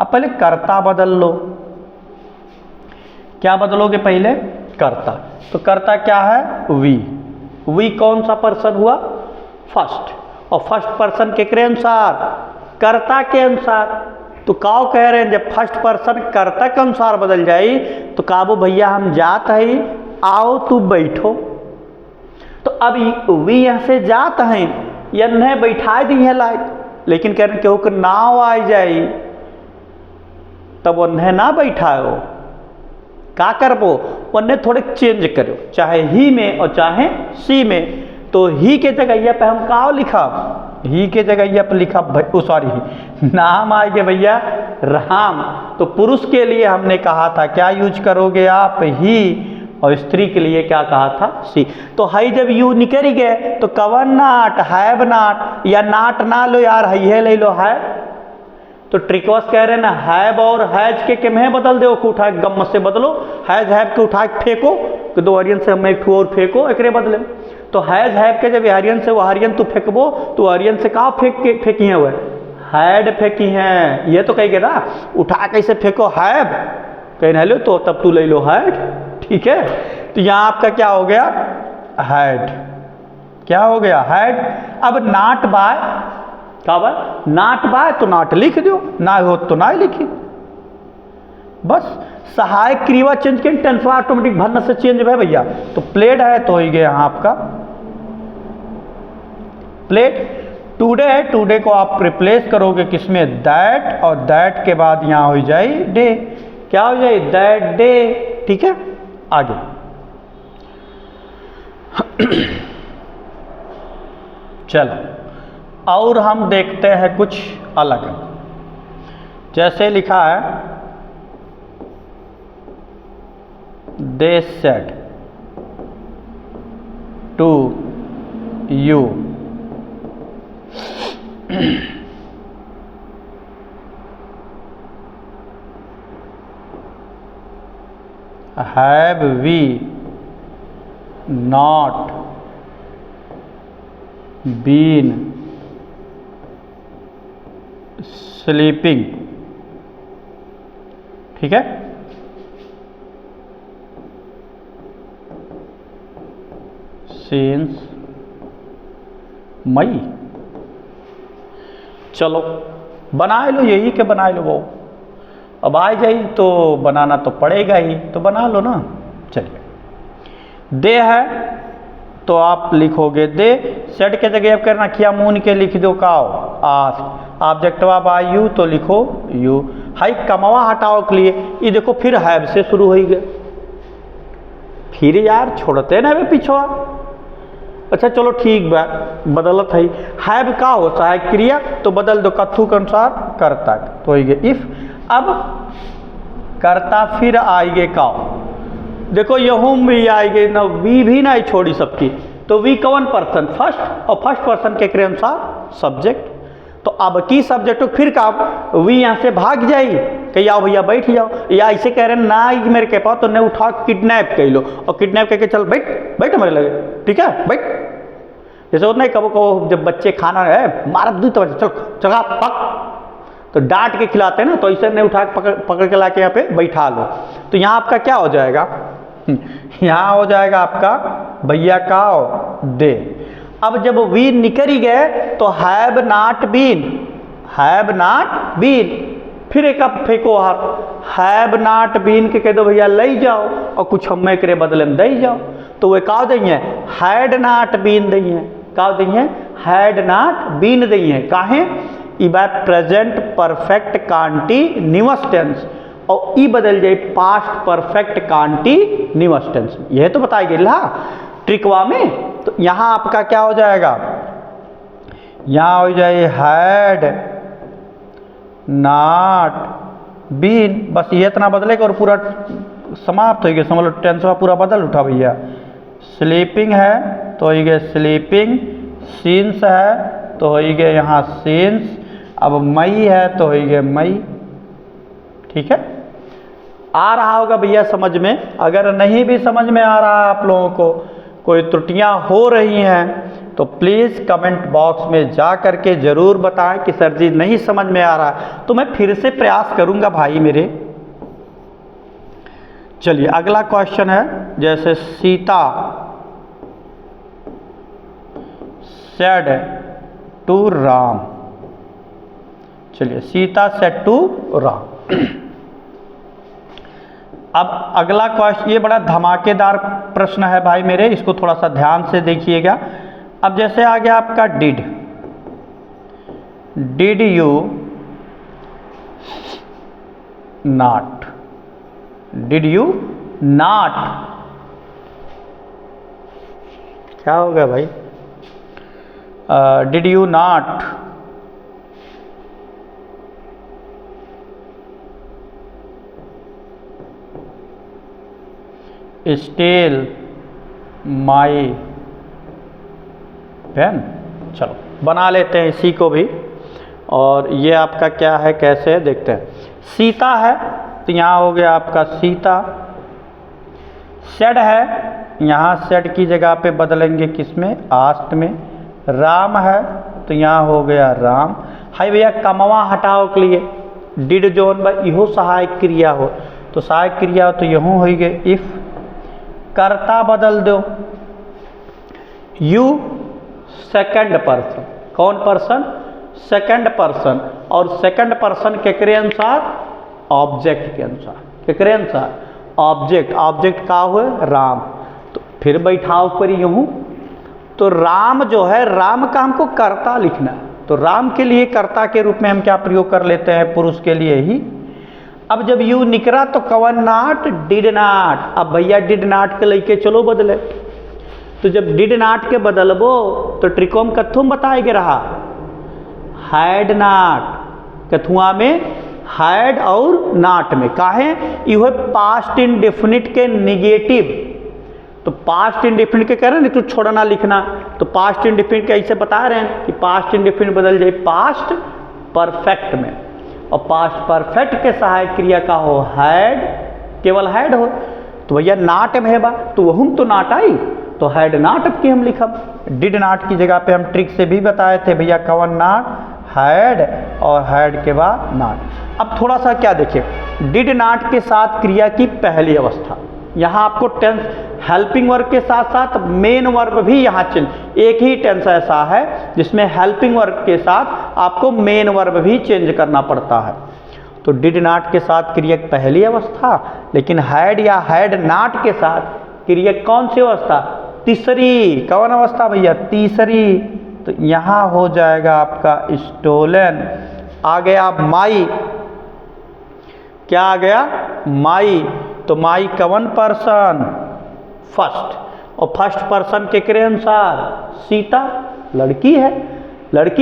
अब पहले कर्ता बदल लो। क्या बदलोगे पहले? कर्ता। तो कर्ता क्या है? वी। वी कौन सा पर्सन हुआ? फर्स्ट। और फर्स्ट पर्सन के अनुसार कर्ता के अनुसार। तो काव कह रहे हैं जब फर्स्ट पर्सन कर्ता के अनुसार बदल जाए तो काबू भैया हम जात है, आओ तू बैठो। तो अब वी यहाँ से जात हैं, यह बैठा दी है लाइक, लेकिन कह रहे केहू के नाव आ जाए तब उन्हें ना बैठाओ। का करबो? उन्हें थोड़े चेंज करो, चाहे ही में और चाहे सी में। तो ही के जगह पे हम काव लिखा, ही के जगह पे लिखा सॉरी नाम आएगा भैया राम। तो पुरुष के लिए हमने कहा था क्या यूज करोगे आप? ही। और स्त्री के लिए क्या कहा था? सी। तो हाई जब यू निकल गए तो कवन नाट, हैव नाट, या नाट ना लो यार, है ले लो है। तो ट्रिकवास कह रहे हैं ना, हैव और हैज के केम्हे बदल दो, उठा के गम से बदलो। हैज हैव के उठा के फेंको, कि दो हरियन से हम एक ठू और फेंको एकरे बदले। तो हैज हैव के जब हरियन से वो हरियन तू फेंकबो तो हरियन से कहाँ फेंकी है? वह हैड फेंकी हैं। ये तो कहेंगे ना, उठा कैसे फेंको हैव, कहीं लो तो तब तू ले लो हैड, ठीक है। तो यहाँ आपका क्या हो गया? हैड। क्या हो गया? हैड। अब नाट बाय का बाय? नाट बाय तो नाट लिख दो, ना हो तो ना लिखी। बस सहायक क्रिया चेंज के टेंस ऑटोमेटिक भरने से चेंज है भैया। तो प्लेड है तो हो गया आपका प्लेड। टुडे है, टुडे को आप रिप्लेस करोगे किसमें? दैट। और दैट के बाद यहां हो जाए डे। क्या हो जाए? दैट डे, ठीक है। आगे चलो और हम देखते हैं कुछ अलग। जैसे लिखा है they said to you have we not been sleeping? ठीक है। since मई। चलो बना लो, यही के बना लो। वो अब आ जाए तो बनाना तो पड़ेगा ही, तो बना लो ना। चलिए, दे है तो आप लिखोगे दे। सेट के जगह अब करना किया मून के लिख दो काओ आस। ऑब्जेक्टवा बा यू तो लिखो यू। हाई कमवा हटाओ के लिए ये देखो फिर हैव से शुरू हो गया। फिर यार छोड़ते ना वे पिछवा। अच्छा चलो ठीक बा, बदलत है। हैव का हो सहायक क्रिया तो बदल दो कथू के अनुसार कर्ता, तो ये इफ। अब कर्ता फिर आएगे का, देखो यहूं भी आएगे ना, वी भी ना छोड़ी सबकी, तो वी कौन पर्सन फर्स्ट, और फर्स्ट पर्सन के क्रिया अनुसार सब्जेक्ट। तो अब की सब्जेक्ट फिर का वी यहाँ से भाग जाई कि आओ भैया बैठ जाओ, या ऐसे कह रहे हैं ना मेरे के पास तो नहीं उठा किडनैप कर लो, और किडनैप करके चल बैठ बैठ हमारे लगे, ठीक है बैठ। जैसे होता है कबो कबो जब बच्चे खाना है मारा दूध तो चल चला पक, तो डांट के खिलाते हैं ना, तो ऐसे नहीं उठा पकड़ के ला के यहाँ पे बैठा लो। तो यहाँ आपका क्या हो जाएगा, यहाँ हो जाएगा आपका भैया का दे। अब जब वी निकल ही गए तो have not been, have not been, फिर एक अब फेंको आप, हैव नॉट बीन के कह दो भैया ले जाओ, और कुछ हमें करे बदले में दे जाओ, तो वे का देंगे हैड नॉट बीन देंगे, का देंगे हैड नॉट बीन देंगे। काहे ई बात प्रेजेंट परफेक्ट कंटीन्यूअस टेंस, और ई बदल जाए पास्ट परफेक्ट कंटीन्यूअस टेंस, यह तो बताई गई ला ट्रिकवा में। तो यहां आपका क्या हो जाएगा, यहां हो जाए हैड नॉट बीन, बस ये इतना बदलेगा और पूरा समाप्त हो गया, समझ लो टेंसवा पूरा बदल उठा भैया। स्लीपिंग है तो हो गया स्लीपिंग, सीन्स है तो हो गया यहाँ सीन्स, अब मई है तो हो गया मई, ठीक है। आ रहा होगा भैया समझ में, अगर नहीं भी समझ में आ रहा है आप लोगों को, कोई त्रुटियां हो रही हैं तो प्लीज़ कमेंट बॉक्स में जा करके ज़रूर बताएं कि सर जी नहीं समझ में आ रहा है, तो मैं फिर से प्रयास करूंगा भाई मेरे। चलिए अगला क्वेश्चन है, जैसे सीता सेड टू राम, चलिए सीता सेड टू राम। अब अगला क्वेश्चन, ये बड़ा धमाकेदार प्रश्न है भाई मेरे, इसको थोड़ा सा ध्यान से देखिएगा। अब जैसे आ गया आपका did, did you not, did you not, क्या होगा भाई, did you not steal my pen. चलो बना लेते हैं इसी को भी, और ये आपका क्या है कैसे है देखते हैं। सीता है तो यहाँ हो गया आपका सीता, सेड है यहाँ सेड की जगह पे बदलेंगे किसमें, आस्ट में। राम है तो यहाँ हो गया राम। हाय भैया कमवा हटाओ के लिए डिड जोन बा इहो सहायक क्रिया हो, तो सहायक क्रिया हो तो यहूँ हो गए इफ। कर्ता बदल दो, यू सेकंड पर्सन, कौन पर्सन, सेकंड पर्सन, और सेकंड पर्सन के अनुसार ऑब्जेक्ट के अनुसार, के अनुसार ऑब्जेक्ट, ऑब्जेक्ट का हुए राम, तो फिर बैठाओ पर यूं, तो राम जो है राम का हमको कर्ता लिखना है, तो राम के लिए कर्ता के रूप में हम क्या प्रयोग कर लेते हैं, पुरुष के लिए ही। अब जब यू निकला तो कवन नाट, डिड नाट, अब भैया डिड नाट के लेके चलो बदले, तो जब डिड नाट के बदलबो तो ट्रिकोम कथुम बताएगे रहा हैड नाट, कथुआ में हैड और नाट में काहे यह पास्ट इंडेफिनिट के निगेटिव, तो पास्ट इंडेफिनिट के कह रहे हैं तो छोड़ना लिखना, तो पास्ट इंडेफिनिट के ऐसे बता रहे हैं कि पास्ट इंडेफिनिट बदल जाए पास्ट परफेक्ट में, और पास्ट परफेक्ट के सहायक क्रिया का हो हैड, केवल हैड हो, तो भैया नाट में है बा तो वह तो नाट आई, तो हैड नाट अब की हम लिखब, डिड नाट की जगह पे हम ट्रिक से भी बताए थे भैया कवन नाट, हैड, और हैड के बाद नाट। अब थोड़ा सा क्या देखिए, डिड नाट के साथ क्रिया की पहली अवस्था, यहाँ आपको टेंस हेल्पिंग वर्ब के साथ साथ मेन वर्ब भी यहाँ चल, एक ही टेंस ऐसा है जिसमें हेल्पिंग वर्ब के साथ आपको मेन वर्ब भी चेंज करना पड़ता है। तो डिड नाट के साथ क्रिया पहली अवस्था, लेकिन हैड या हैड नाट के साथ क्रिया कौन सी अवस्था, तीसरी, कौन अवस्था भैया, तीसरी, तो यहाँ हो जाएगा आपका स्टोलन। आ गया माई, क्या आ गया माई, तो माई कवन पर्सन फर्स्ट, और फर्स्ट पर्सन के अनुसार सीता लड़की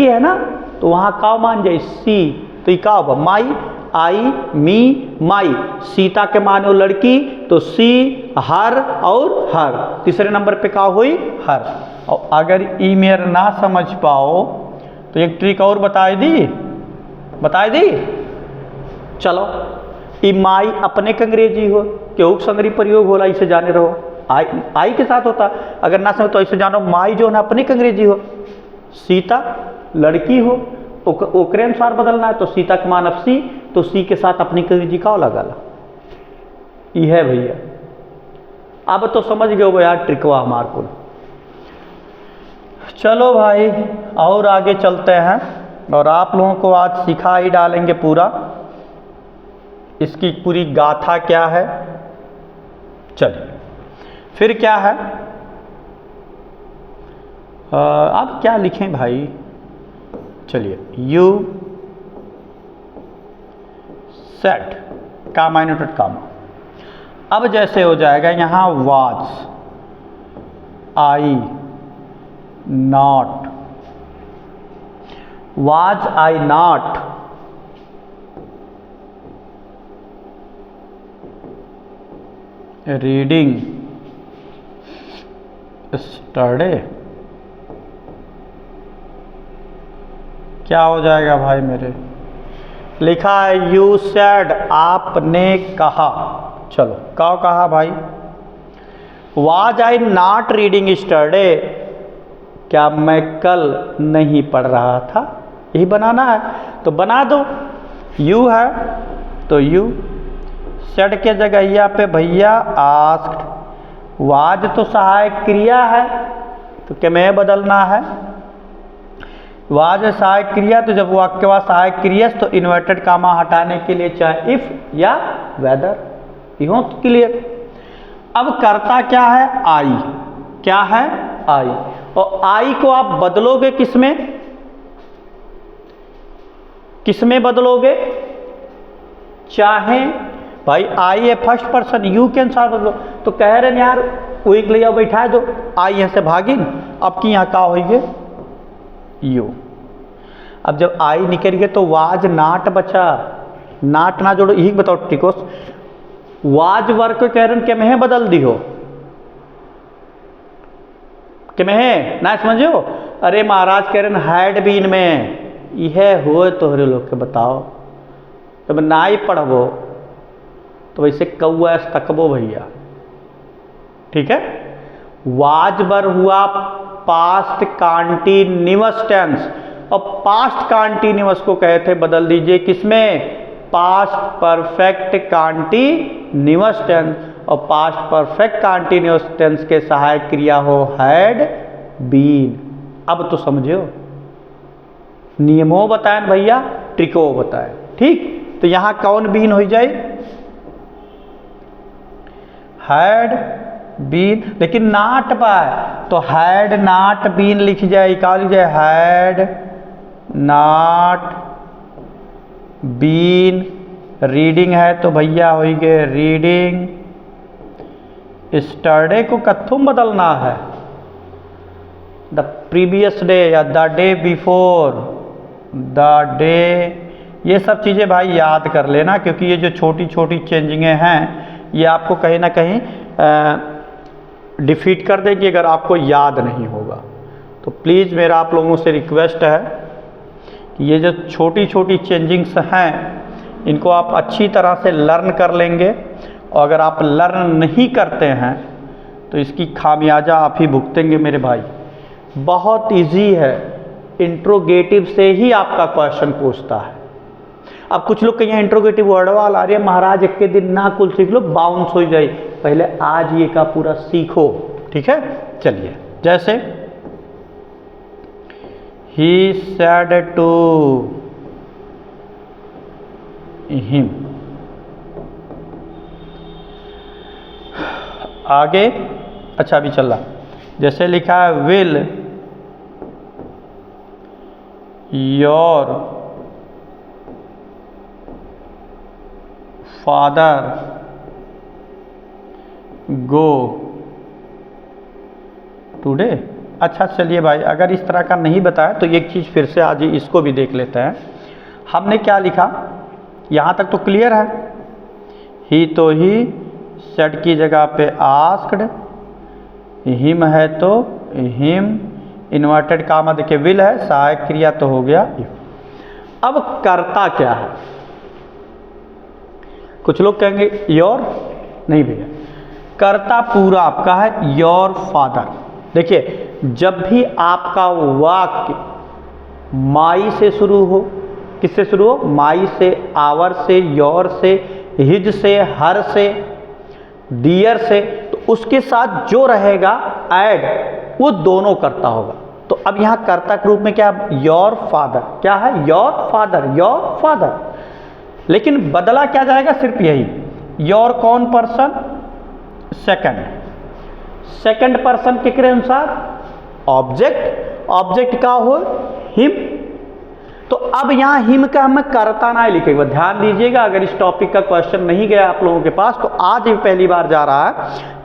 है ना, तो वहाँ का मान जाए सी, तो ये का होगा माई, आई मी माई, सीता के माने लड़की तो सी, हर और हर, तीसरे नंबर पे का हुई हर। और अगर ई मेर ना समझ पाओ तो एक ट्रिक और बता दी। चलो, ई माई अपने के अंग्रेजी हो केहू संग्रही प्रयोग होला, इसे जाने रहो, आई के साथ होता। अगर ना समझ तो ऐसे जानो माई जो है अपने के अंग्रेजी हो, सीता लड़की हो, ओकरे अनुसार बदलना है, तो सीता के मान सी, तो सी के साथ अपनी अंग्रेजी का लगा ये है भैया। अब तो समझ गए हो यार ट्रिकवा हमार को। चलो भाई और आगे चलते हैं, और आप लोगों को आज सिखा ही डालेंगे पूरा, इसकी पूरी गाथा क्या है। चलिए फिर क्या है, अब क्या लिखें भाई, चलिए you set comma inverted comma. अब जैसे हो जाएगा यहाँ was, I not, was I not reading study, क्या हो जाएगा भाई मेरे, लिखा है यू सेड आपने कहा। चलो क्या कहा भाई, was I not reading study, क्या मैं कल नहीं पढ़ रहा था, यही बनाना है तो बना दो। यू है तो यू, सेड के जगह पे भैया आस्क्ड, वाज तो सहायक क्रिया है तो क्या में बदलना है, वाज सहायक क्रिया, तो जब वाक्यवाद सहायक क्रिया तो इन्वर्टेड कामा हटाने के लिए चाहे इफ या वेदर, यो क्लियर। अब करता क्या है, आई, क्या है आई, और आई को आप बदलोगे किसमें बदलोगे, चाहे भाई आई है फर्स्ट पर्सन यू के अनुसार बदलो, तो कह रहे हैं यार वही के लिए बैठा दो, आई यहाँ से भागिन, अब की यहाँ का होइए यू। अब जब आई निकल गए तो वाज नाट बचा, नाट ना जोड़ो, यही बताओ टिकोस, वाज वर्ग को कह रहे हैं क्या में बदल दी हो, क्या में ना समझो, अरे महाराज कह रहे हैं हैड बीन में, यह हो तोहरे लोग के बताओ, जब ना ही पढ़बो तो वैसे कौआ तकबो भैया, ठीक है। वाज बर हुआ पास्ट कॉन्टिन्यूअस टेंस, और पास्ट कॉन्टिन्यूअस को कहते बदल दीजिए किसमें, पास्ट परफेक्ट कॉन्टिन्यूअस टेंस, और पास्ट परफेक्ट कॉन्टिन्यूअस टेंस के सहायक क्रिया हो हैड बीन। अब तो समझो, नियमों बताएं भैया, ट्रिको बताएं, ठीक। तो यहां कौन बीन हो जाए, हैड बीन, लेकिन नाट बाय, तो हैड नाट बीन लिख जाए, क्या लिख जाए, हैड नाट बीन, रीडिंग है तो भैया हो गए रीडिंग, स्टडी को कथुम बदलना है, द प्रीवियस डे या the day before the day, ये सब चीज़ें भाई याद कर लेना, क्योंकि ये जो छोटी छोटी चेंजिंगें हैं ये आपको कहीं ना कहीं डिफीट कर देगी अगर आपको याद नहीं होगा। तो प्लीज़ मेरा आप लोगों से रिक्वेस्ट है कि ये जो छोटी छोटी चेंजिंग्स हैं इनको आप अच्छी तरह से लर्न कर लेंगे, और अगर आप लर्न नहीं करते हैं तो इसकी खामियाजा आप ही भुगतेंगे मेरे भाई। बहुत इजी है, इंट्रोगेटिव से ही आपका क्वेश्चन पूछता है। अब कुछ लोग कहीं इंट्रोगेटिव वर्ड वाला, अरे महाराज एक के दिन ना कुल सीख लो बाउंस हो जाए, पहले आज ये का पूरा सीखो, ठीक है। चलिए जैसे ही सेड टू हिम, आगे अच्छा अभी चल रहा, जैसे लिखा है will your father go today. अच्छा चलिए भाई, अगर इस तरह का नहीं बताया तो एक चीज़ फिर से आज इसको भी देख लेते हैं। हमने क्या लिखा, यहाँ तक तो क्लियर है। ही तो ही, सेड की जगह पे आस्क्ड, हिम है तो हिम, इन्वर्टेड कामा देखिए विल है, सहायक क्रिया तो हो गया इफ। अब कर्ता क्या है? कुछ लोग कहेंगे योर, नहीं भैया, कर्ता पूरा आपका है योर फादर। देखिए जब भी आपका वाक्य माई से शुरू हो, किससे शुरू हो? माई से, आवर से, योर से, हिज से, हर से, डियर से, तो उसके साथ जो रहेगा ऐड वो दोनों कर्ता होगा। तो अब यहाँ कर्ता के रूप में क्या? Your father. क्या है? Your father, your father. लेकिन बदला क्या जाएगा? सिर्फ यही, योर कौन पर्सन? सेकंड। सेकंड पर्सन के अनुसार ऑब्जेक्ट, ऑब्जेक्ट का हो हिम। तो अब यहाँ हिम का हमें कर्ता ना लिखेगा। ध्यान दीजिएगा, अगर इस टॉपिक का क्वेश्चन नहीं गया आप लोगों के पास तो आज ही पहली बार जा रहा है,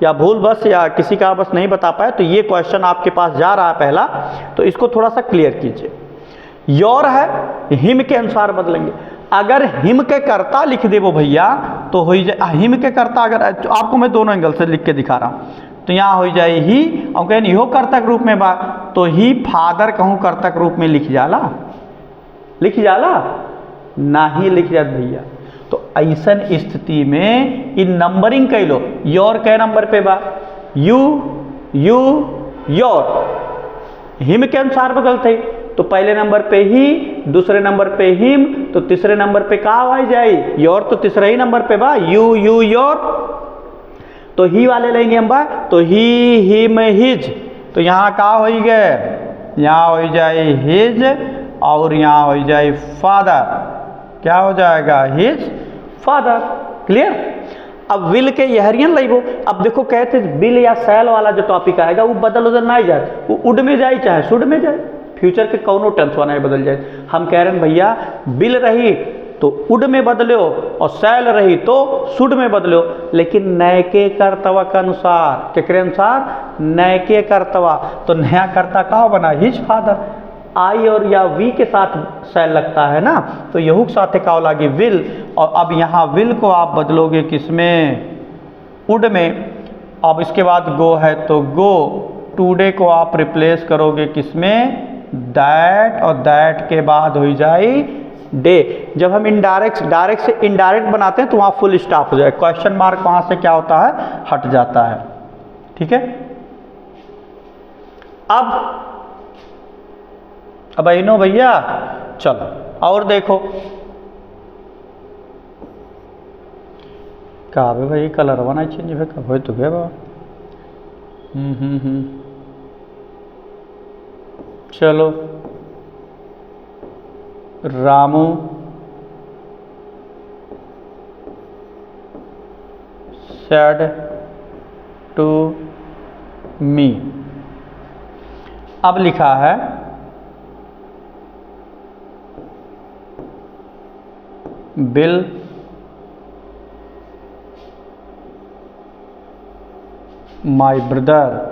या भूल बस या किसी का बस नहीं बता पाए तो ये क्वेश्चन आपके पास जा रहा है पहला, तो इसको थोड़ा सा क्लियर कीजिए। योर है, हिम के अनुसार बदलेंगे। अगर हिम के कर्ता लिख दे वो भैया तो हो जाए हिम के कर्ता। अगर आपको मैं दोनों एंगल से लिख के दिखा रहा हूँ, तो यहाँ हो जाए ही, और कहें इहो कर्ता के रूप में बा, तो ही फादर कहूँ कर्ता के रूप में लिख जाला, लिख जाला ना ही लिख जात भैया। तो ऐसन स्थिति में इन नंबरिंग कह लो। योर कै नंबर पे बा? You, you, your. हिम के अनुसार बदलते, तो पहले नंबर पे ही, दूसरे नंबर पे हिम, तो तीसरे नंबर पे का आ जाए? योर। तो तीसरे ही नंबर पे बा यू, यू, योर। तो ही वाले लेंगे हम बा, तो ही, हिम, हिज। तो यहाँ का हो गए? यहाँ हो जाए हिज, और यहाँ हो जाए फादर। क्या हो जाएगा? His father. क्लियर? अब विल के यहरियन लगो। अब देखो कहते बिल या सैल वाला जो टॉपिक आएगा वो बदल उदल ना जाए, वो उड में जाए चाहे सुड में जाए, फ्यूचर के कौनो टेंस वाला बदल जाए। हम कह रहे हैं भैया बिल रही तो उड में बदलो और सैल रही तो सुड में बदलो, लेकिन नए के कर्तव्य के अनुसार। के अनुसार? नए के कर्तव्य। तो नया कर्ता का बना? His father. आई और या वी के साथ सैल लगता है ना, तो यहू के साथ का लगी विल। और अब यहाँ विल को आप बदलोगे किसमें? उड में। अब इसके बाद गो है तो गो। टुडे को आप रिप्लेस करोगे किसमें? दैट। और दैट के बाद हो जाए डे। जब हम इनडायरेक्ट, डायरेक्ट से इनडायरेक्ट बनाते हैं तो वहाँ फुल स्टॉप हो जाए, क्वेश्चन मार्क वहाँ से क्या होता है? हट जाता है। ठीक है? अब इनो भैया चलो और देखो का भाई कलर बना चेंज है कब हो तो गए बा। चलो रामू सेड टू मी। अब लिखा है will my brother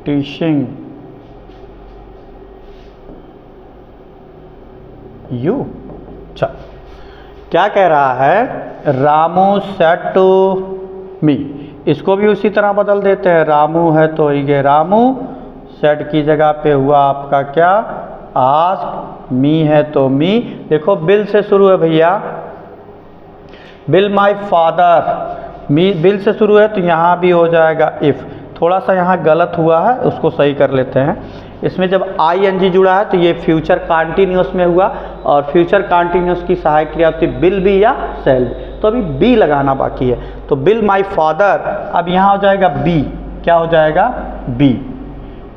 teaching you. चल क्या कह रहा है? Ramu said to me. इसको भी उसी तरह बदल देते हैं। रामू है तो ये रामू, सेड की जगह पे हुआ आपका क्या? आस्क। मी है तो मी। देखो बिल से शुरू है भैया, bill my father. Me bill से शुरू है तो यहाँ भी हो जाएगा इफ़। थोड़ा सा यहाँ गलत हुआ है, उसको सही कर लेते हैं। इसमें जब ING जुड़ा है तो ये फ्यूचर कंटिन्यूअस में हुआ, और फ्यूचर कंटिन्यूअस की सहायक क्रिया होती है बिल भी या सेल। तो अभी बी लगाना बाकी है, तो बिल माय फादर। अब यहाँ हो जाएगा बी। क्या हो जाएगा? बी।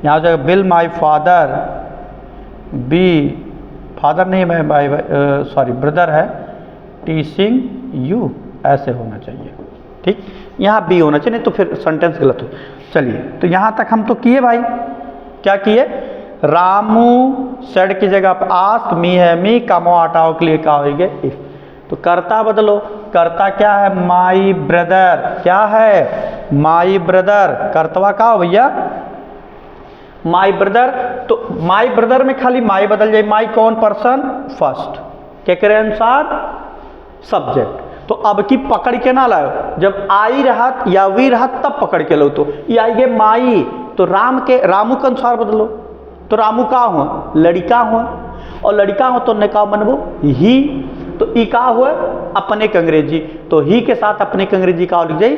यहाँ हो जाएगा bill my father, B father नहीं, मैं बाय सॉरी ब्रदर है, टीचिंग यू। ऐसे होना चाहिए। ठीक, यहाँ बी होना चाहिए, नहीं तो फिर सेंटेंस गलत हो। चलिए तो यहाँ तक हम तो किए भाई। क्या किए? रामू सेड की जगह पर आस्क, मी है मी, कमो हटाओ के लिए क्या होगी इफ। तो कर्ता बदलो, कर्ता क्या है माई ब्रदर, क्या है माई ब्रदर, कर्तवा का हो भैया माई ब्रदर। तो माई ब्रदर में खाली माई बदल जाए, माई कौन पर्सन फर्स्ट, क्या करे अनुसार सब्जेक्ट। तो अब की पकड़ के ना लाओ, जब आई रहत या वी रहत तब पकड़ के लो। तो ये आइए माई, तो राम के रामू के अनुसार बदलो। तो रामू का हुआ लड़का हुआ, और लड़का हो तो ने का बनबो ही। तो ई का हुआ अपने के अंग्रेजी, तो ही के साथ अपने के अंग्रेजी का लिख जाई,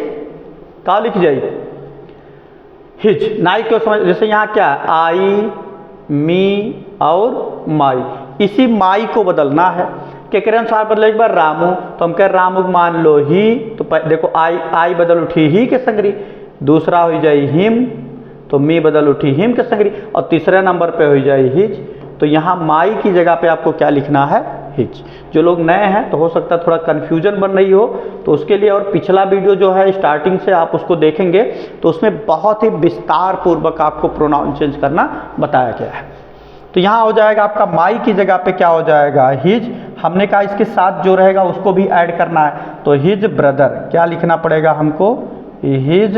का लिख जाई हिज। नाई क्यों समझ, जैसे यहाँ क्या है आई मी और माई, इसी माई को बदलना है। क्या करें अनुसार बदले एक बार रामू, तो हम कह रामू मान लो ही, तो देखो आई बदल उठी ही के संगरी, दूसरा हो जाए हिम, तो मी बदल उठी हिम के संगरी, और तीसरे नंबर पे हो जाए हिज। तो यहाँ माई की जगह पे आपको क्या लिखना है हिज। जो लोग नए हैं तो हो सकता है थोड़ा कन्फ्यूजन बन रही हो, तो उसके लिए और पिछला वीडियो जो है स्टार्टिंग से आप उसको देखेंगे तो उसमें बहुत ही विस्तार पूर्वक आपको प्रोनाउन चेंज करना बताया गया है। तो यहाँ हो जाएगा आपका माई की जगह पे क्या हो जाएगा हिज। हमने कहा इसके साथ जो रहेगा उसको भी ऐड करना है, तो हिज ब्रदर क्या लिखना पड़ेगा हमको हिज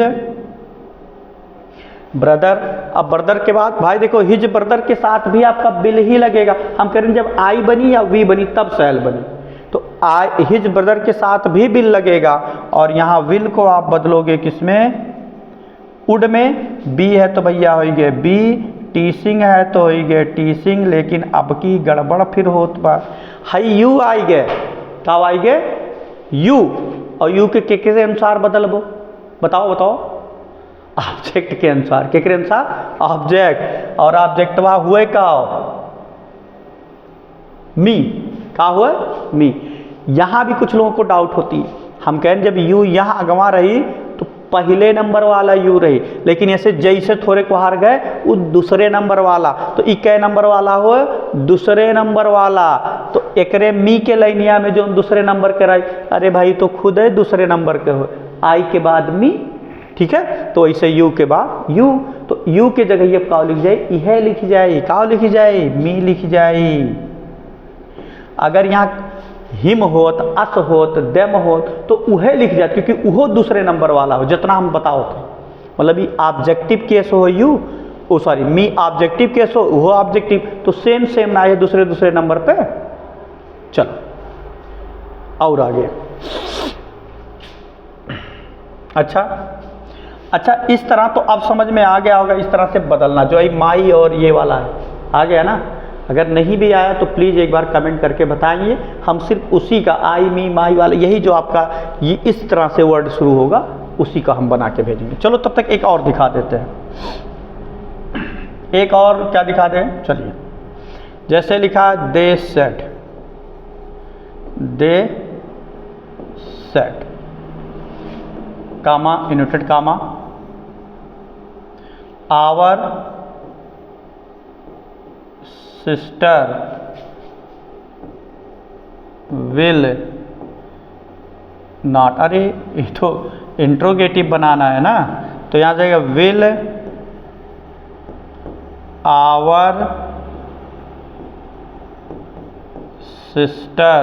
ब्रदर। अब ब्रदर के बाद भाई देखो हिज ब्रदर के साथ भी आपका बिल ही लगेगा। हम करेंगे जब आई बनी या वी बनी तब सेल बनी, तो आई हिज ब्रदर के साथ भी बिल लगेगा। और यहाँ विल को आप बदलोगे किसमें, उड में, बी है तो भैया होइगे बी, टीसिंग है तो होइगे टीसिंग। लेकिन अब की गड़बड़ फिर होत बा, हाई यू आई गए, कब आई गए यू, और यू के किस अनुसार बदलबो बताओ बताओ, ऑब्जेक्ट के अनुसार। के अनुसार ऑब्जेक्ट, और ऑब्जेक्टवा हुए का मी, का हुआ मी। यहां भी कुछ लोगों को डाउट होती है, हम कहें जब यू यहां अगवा रही तो पहले नंबर वाला यू रही, लेकिन ऐसे जैसे थोड़े को हार गए वो दूसरे नंबर वाला, तो ई कै नंबर वाला हो दूसरे नंबर वाला। तो एकरे मी के लाइनिया में जो दूसरे नंबर के रही, अरे भाई तो खुद है दूसरे नंबर के हो, आई के बाद मी, ठीक है। तो ऐसे यू के बाद यू, तो यू के जगह ये का लिख जाए यह लिख जाए, का लिख जाए मी लिख जाए। अगर यहाँ हिम होत, अस होत, देम होत तो उहे लिख जाए, क्योंकि उहो दूसरे नंबर वाला हो जितना हम बताओ थे। मतलब ये ऑब्जेक्टिव केस हो you, oh sorry me objective case हो उहो ऑब्जेक्टिव, तो सेम सेम ना है दूसरे दूसरे नंबर पे। चलो और आगे, अच्छा इस तरह तो अब समझ में आ गया होगा, इस तरह से बदलना जो है माई और ये वाला है, आ गया ना। अगर नहीं भी आया तो प्लीज़ एक बार कमेंट करके बताइए, हम सिर्फ उसी का आई मी माई वाला, यही जो आपका ये इस तरह से वर्ड शुरू होगा उसी का हम बना के भेजेंगे। चलो तब तक एक और दिखा देते हैं, एक और क्या दिखा दें, चलिए जैसे लिखा they set, they set comma inverted comma, our sister will not, अरे ये तो इंट्रोगेटिव बनाना है ना, तो यहाँ जाएगा will our sister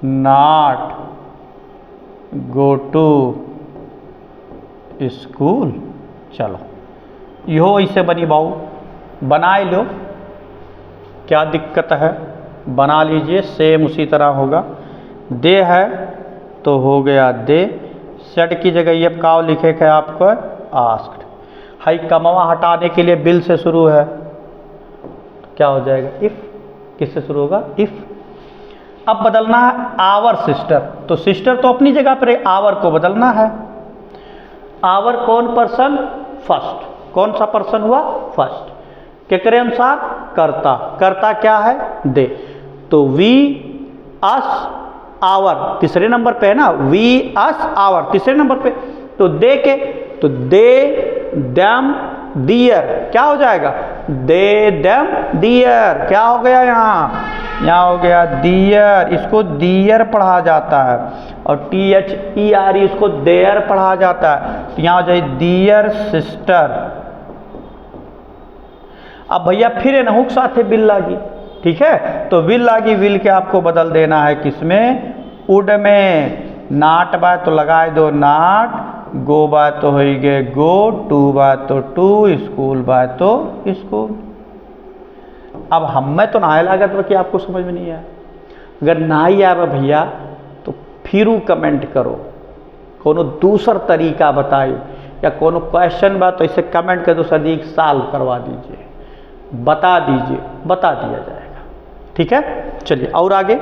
not go to school. चलो यो ऐसे बनी बाऊ, बना लो, क्या दिक्कत है, बना लीजिए, सेम उसी तरह होगा। दे है तो हो गया दे, सेट की जगह ये काव लिखे है आपको आस्क्ड। हाई कमवा हटाने के लिए बिल से शुरू है, क्या हो जाएगा इफ, किससे शुरू होगा इफ। अब बदलना है आवर सिस्टर, तो सिस्टर तो अपनी जगह पर है, आवर को बदलना है। आवर कौन पर्सन फर्स्ट, कौन सा पर्सन हुआ फर्स्ट, क्या करे अनुसार कर्ता, कर्ता क्या है दे, तो वी अस आवर तीसरे नंबर पे है ना, वी अस आवर तीसरे नंबर पे, तो दे के, तो दे देम दियर, क्या हो जाएगा दे देम दियर, क्या हो गया यहाँ हो गया दियर, इसको दियर पढ़ा जाता है, और THER इसको देयर पढ़ा जाता है। तो यहाँ हो जाए दियर सिस्टर। अब भैया फिर एनहुक साथे विल लागी, ठीक है, तो विल लागी, विल के आपको बदल देना है किसमें, वुड में। नाट बाय तो लगाए दो नाट, गो बाय तो हो गए गो, टू बाय तो टू, स्कूल बाय तो स्कूल। अब हमें तो ना लागत कि आपको समझ में नहीं आया। अगर ना ही आए भैया तो फिर कमेंट करो, कोनो दूसर तरीका बताइए, या कोनो क्वेश्चन बा तो इसे कमेंट कर दो, सदीक सॉल्व करवा दीजिए, बता दीजिए, बता दिया जाएगा, ठीक है। चलिए और आगे,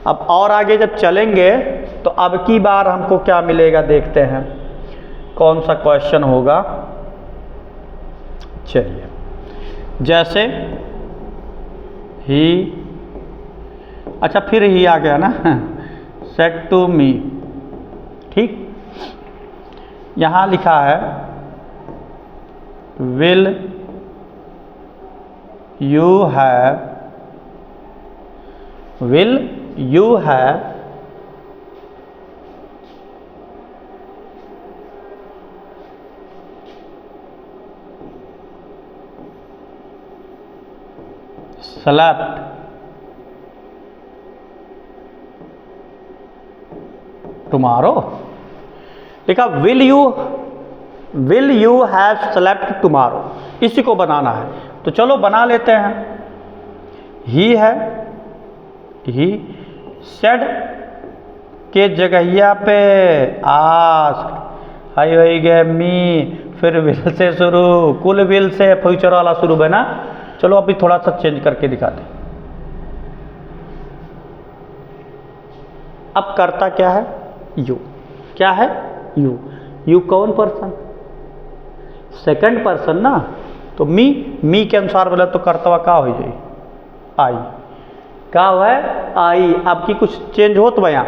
अब और आगे जब चलेंगे तो अब की बार हमको क्या मिलेगा देखते हैं, कौन सा क्वेश्चन होगा। चलिए जैसे ही, अच्छा फिर ही आ गया ना, सेड टू मी, ठीक। यहां लिखा है will you have, will you have slept tomorrow। लिखा will you have slept tomorrow, इसी को बनाना है, तो चलो बना लेते हैं। ही है, ही, सेड के जगहिया पे आस्क्ड, हाई हो गए मी, फिर विल से शुरू, कुल विल से फ्यूचर वाला शुरू है ना। चलो अभी थोड़ा सा चेंज करके दिखाते। अब करता क्या है, यू, क्या है यू, यू कौन पर्सन, सेकंड पर्सन ना, तो मी के अनुसार बोला तो कर्तव्य का हो जाए, आई, का है आई। अब की कुछ चेंज हो तो भैया,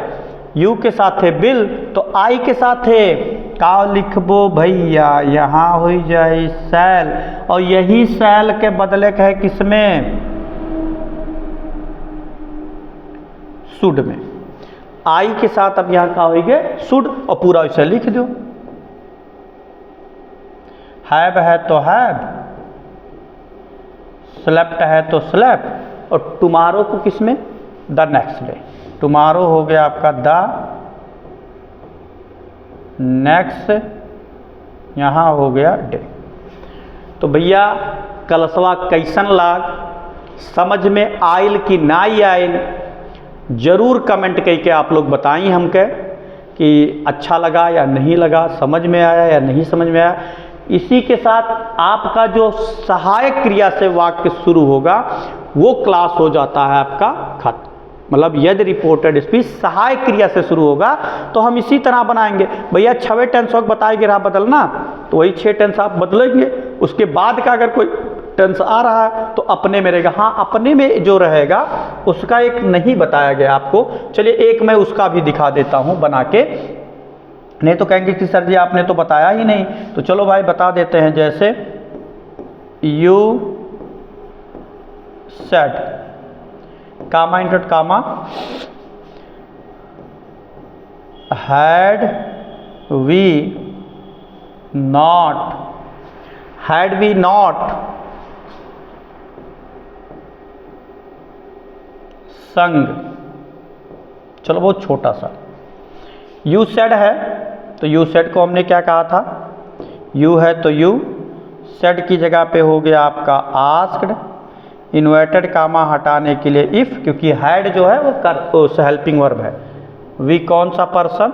यू के साथ है बिल, तो आई के साथ है का लिखबो भैया, यहाँ हो जाए सैल, और यही सैल के बदले का है किसमें, शुड में। आई के साथ अब यहाँ का होगी शुड, और पूरा इसे लिख दो। हैव है तो हैव, स्लेप्ट है तो स्लेप्ट, और टुमारो को किसमें, द नेक्स्ट डे। टुमारो हो गया आपका द नेक्स्ट, यहाँ हो गया डे। तो भैया कलसवा कैसन लाग, समझ में आयल कि ना ही आयल, जरूर कमेंट करके आप लोग बताएं हमके कि अच्छा लगा या नहीं लगा, समझ में आया या नहीं समझ में आया। इसी के साथ आपका जो सहायक क्रिया से वाक्य शुरू होगा वो क्लास हो जाता है आपका खत्म। मतलब यदि रिपोर्टेड स्पीच सहायक क्रिया से शुरू होगा तो हम इसी तरह बनाएंगे। भैया 6वें टेंस वक्त बताएंगे रहा बदलना, तो वही 6 टेंस आप बदलेंगे। उसके बाद का अगर कोई टेंस आ रहा है तो अपने में रहेगा। हाँ, अपने में जो रहेगा उसका एक नहीं बताया गया आपको। चलिए एक मैं उसका भी दिखा देता हूँ बना के, नहीं तो कहेंगे कि सर जी आपने तो बताया ही नहीं। तो चलो भाई बता देते हैं। जैसे you said, comma inverted comma, had we not, had we not sung. चलो बहुत छोटा सा। यू सेड है तो यू सेड को हमने क्या कहा था, यू है तो यू, सेड की जगह पे हो गया आपका आस्क्ड। इन्वर्टेड कामा हटाने के लिए इफ, क्योंकि हैड जो है वो हेल्पिंग वर्ब है। वी कौन सा पर्सन,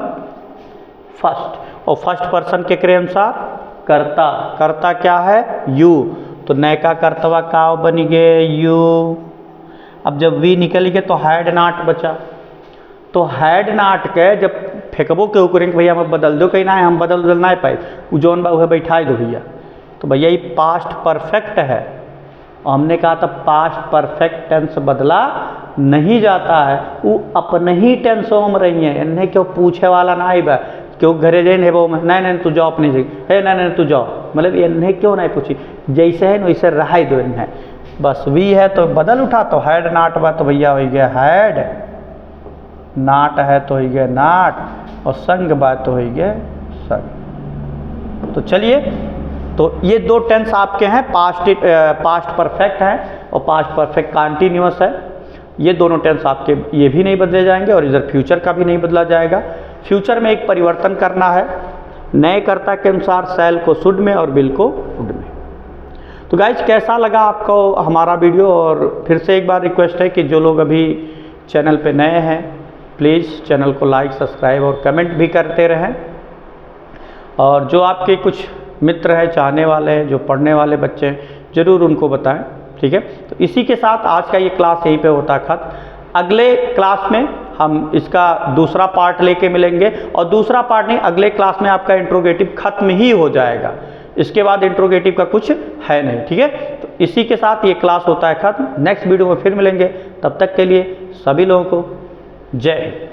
फर्स्ट, और फर्स्ट पर्सन के क्रिया अनुसार कर्ता। कर्ता क्या है, यू, तो नय का कर्तव्य का बन गए यू। अब जब वी निकल गए तो हैड नाट बचा। तो हैड नाट के जब फेंकबो के ऊपर भैया हम बदल दो, कहीं ना हम बदल ना पाए, वो जौन बा वह बैठा दो भैया। तो भैया ये पास्ट परफेक्ट है, और हमने कहा था पास्ट परफेक्ट टेंस बदला नहीं जाता है, वो अपने ही टेंसों में रही है। इन्हें क्यों पूछे वाला ना आई बा, क्यों घरे जाइन है वो, नहीं नहीं तू जाओ अपनी जगह, है नहीं नहीं तू जाओ, मतलब इन्हें क्यों नहीं पूछी, जैसे है वैसे रहा दो इन्हें। बस वी है तो बदल उठा, तो हैड नाट बा तो भैया हो गया हैड, नाट है तो हो गया नाट, और संग बात तो हो गया संग। तो चलिए तो ये दो टेंस आपके हैं, पास्ट परफेक्ट है और पास्ट परफेक्ट कंटिन्यूअस है। ये दोनों टेंस आपके ये भी नहीं बदले जाएंगे और इधर फ्यूचर का भी नहीं बदला जाएगा। फ्यूचर में एक परिवर्तन करना है, नए कर्ता के अनुसार शैल को शुड में और विल को वुड में। तो गाइज कैसा लगा आपको हमारा वीडियो? और फिर से एक बार रिक्वेस्ट है कि जो लोग अभी चैनल पे नए हैं प्लीज़ चैनल को लाइक, सब्सक्राइब और कमेंट भी करते रहें। और जो आपके कुछ मित्र हैं, चाहने वाले हैं, जो पढ़ने वाले बच्चे हैं, ज़रूर उनको बताएं, ठीक है। तो इसी के साथ आज का ये क्लास यहीं पे होता है खत्म। अगले क्लास में हम इसका दूसरा पार्ट लेके मिलेंगे और दूसरा पार्ट नहीं, अगले क्लास में आपका इंट्रोगेटिव खत्म ही हो जाएगा। इसके बाद इंट्रोगेटिव का कुछ है नहीं, ठीक है। तो इसी के साथ ये क्लास होता है खत्म। नेक्स्ट वीडियो में फिर मिलेंगे, तब तक के लिए सभी लोगों को जय हिंद।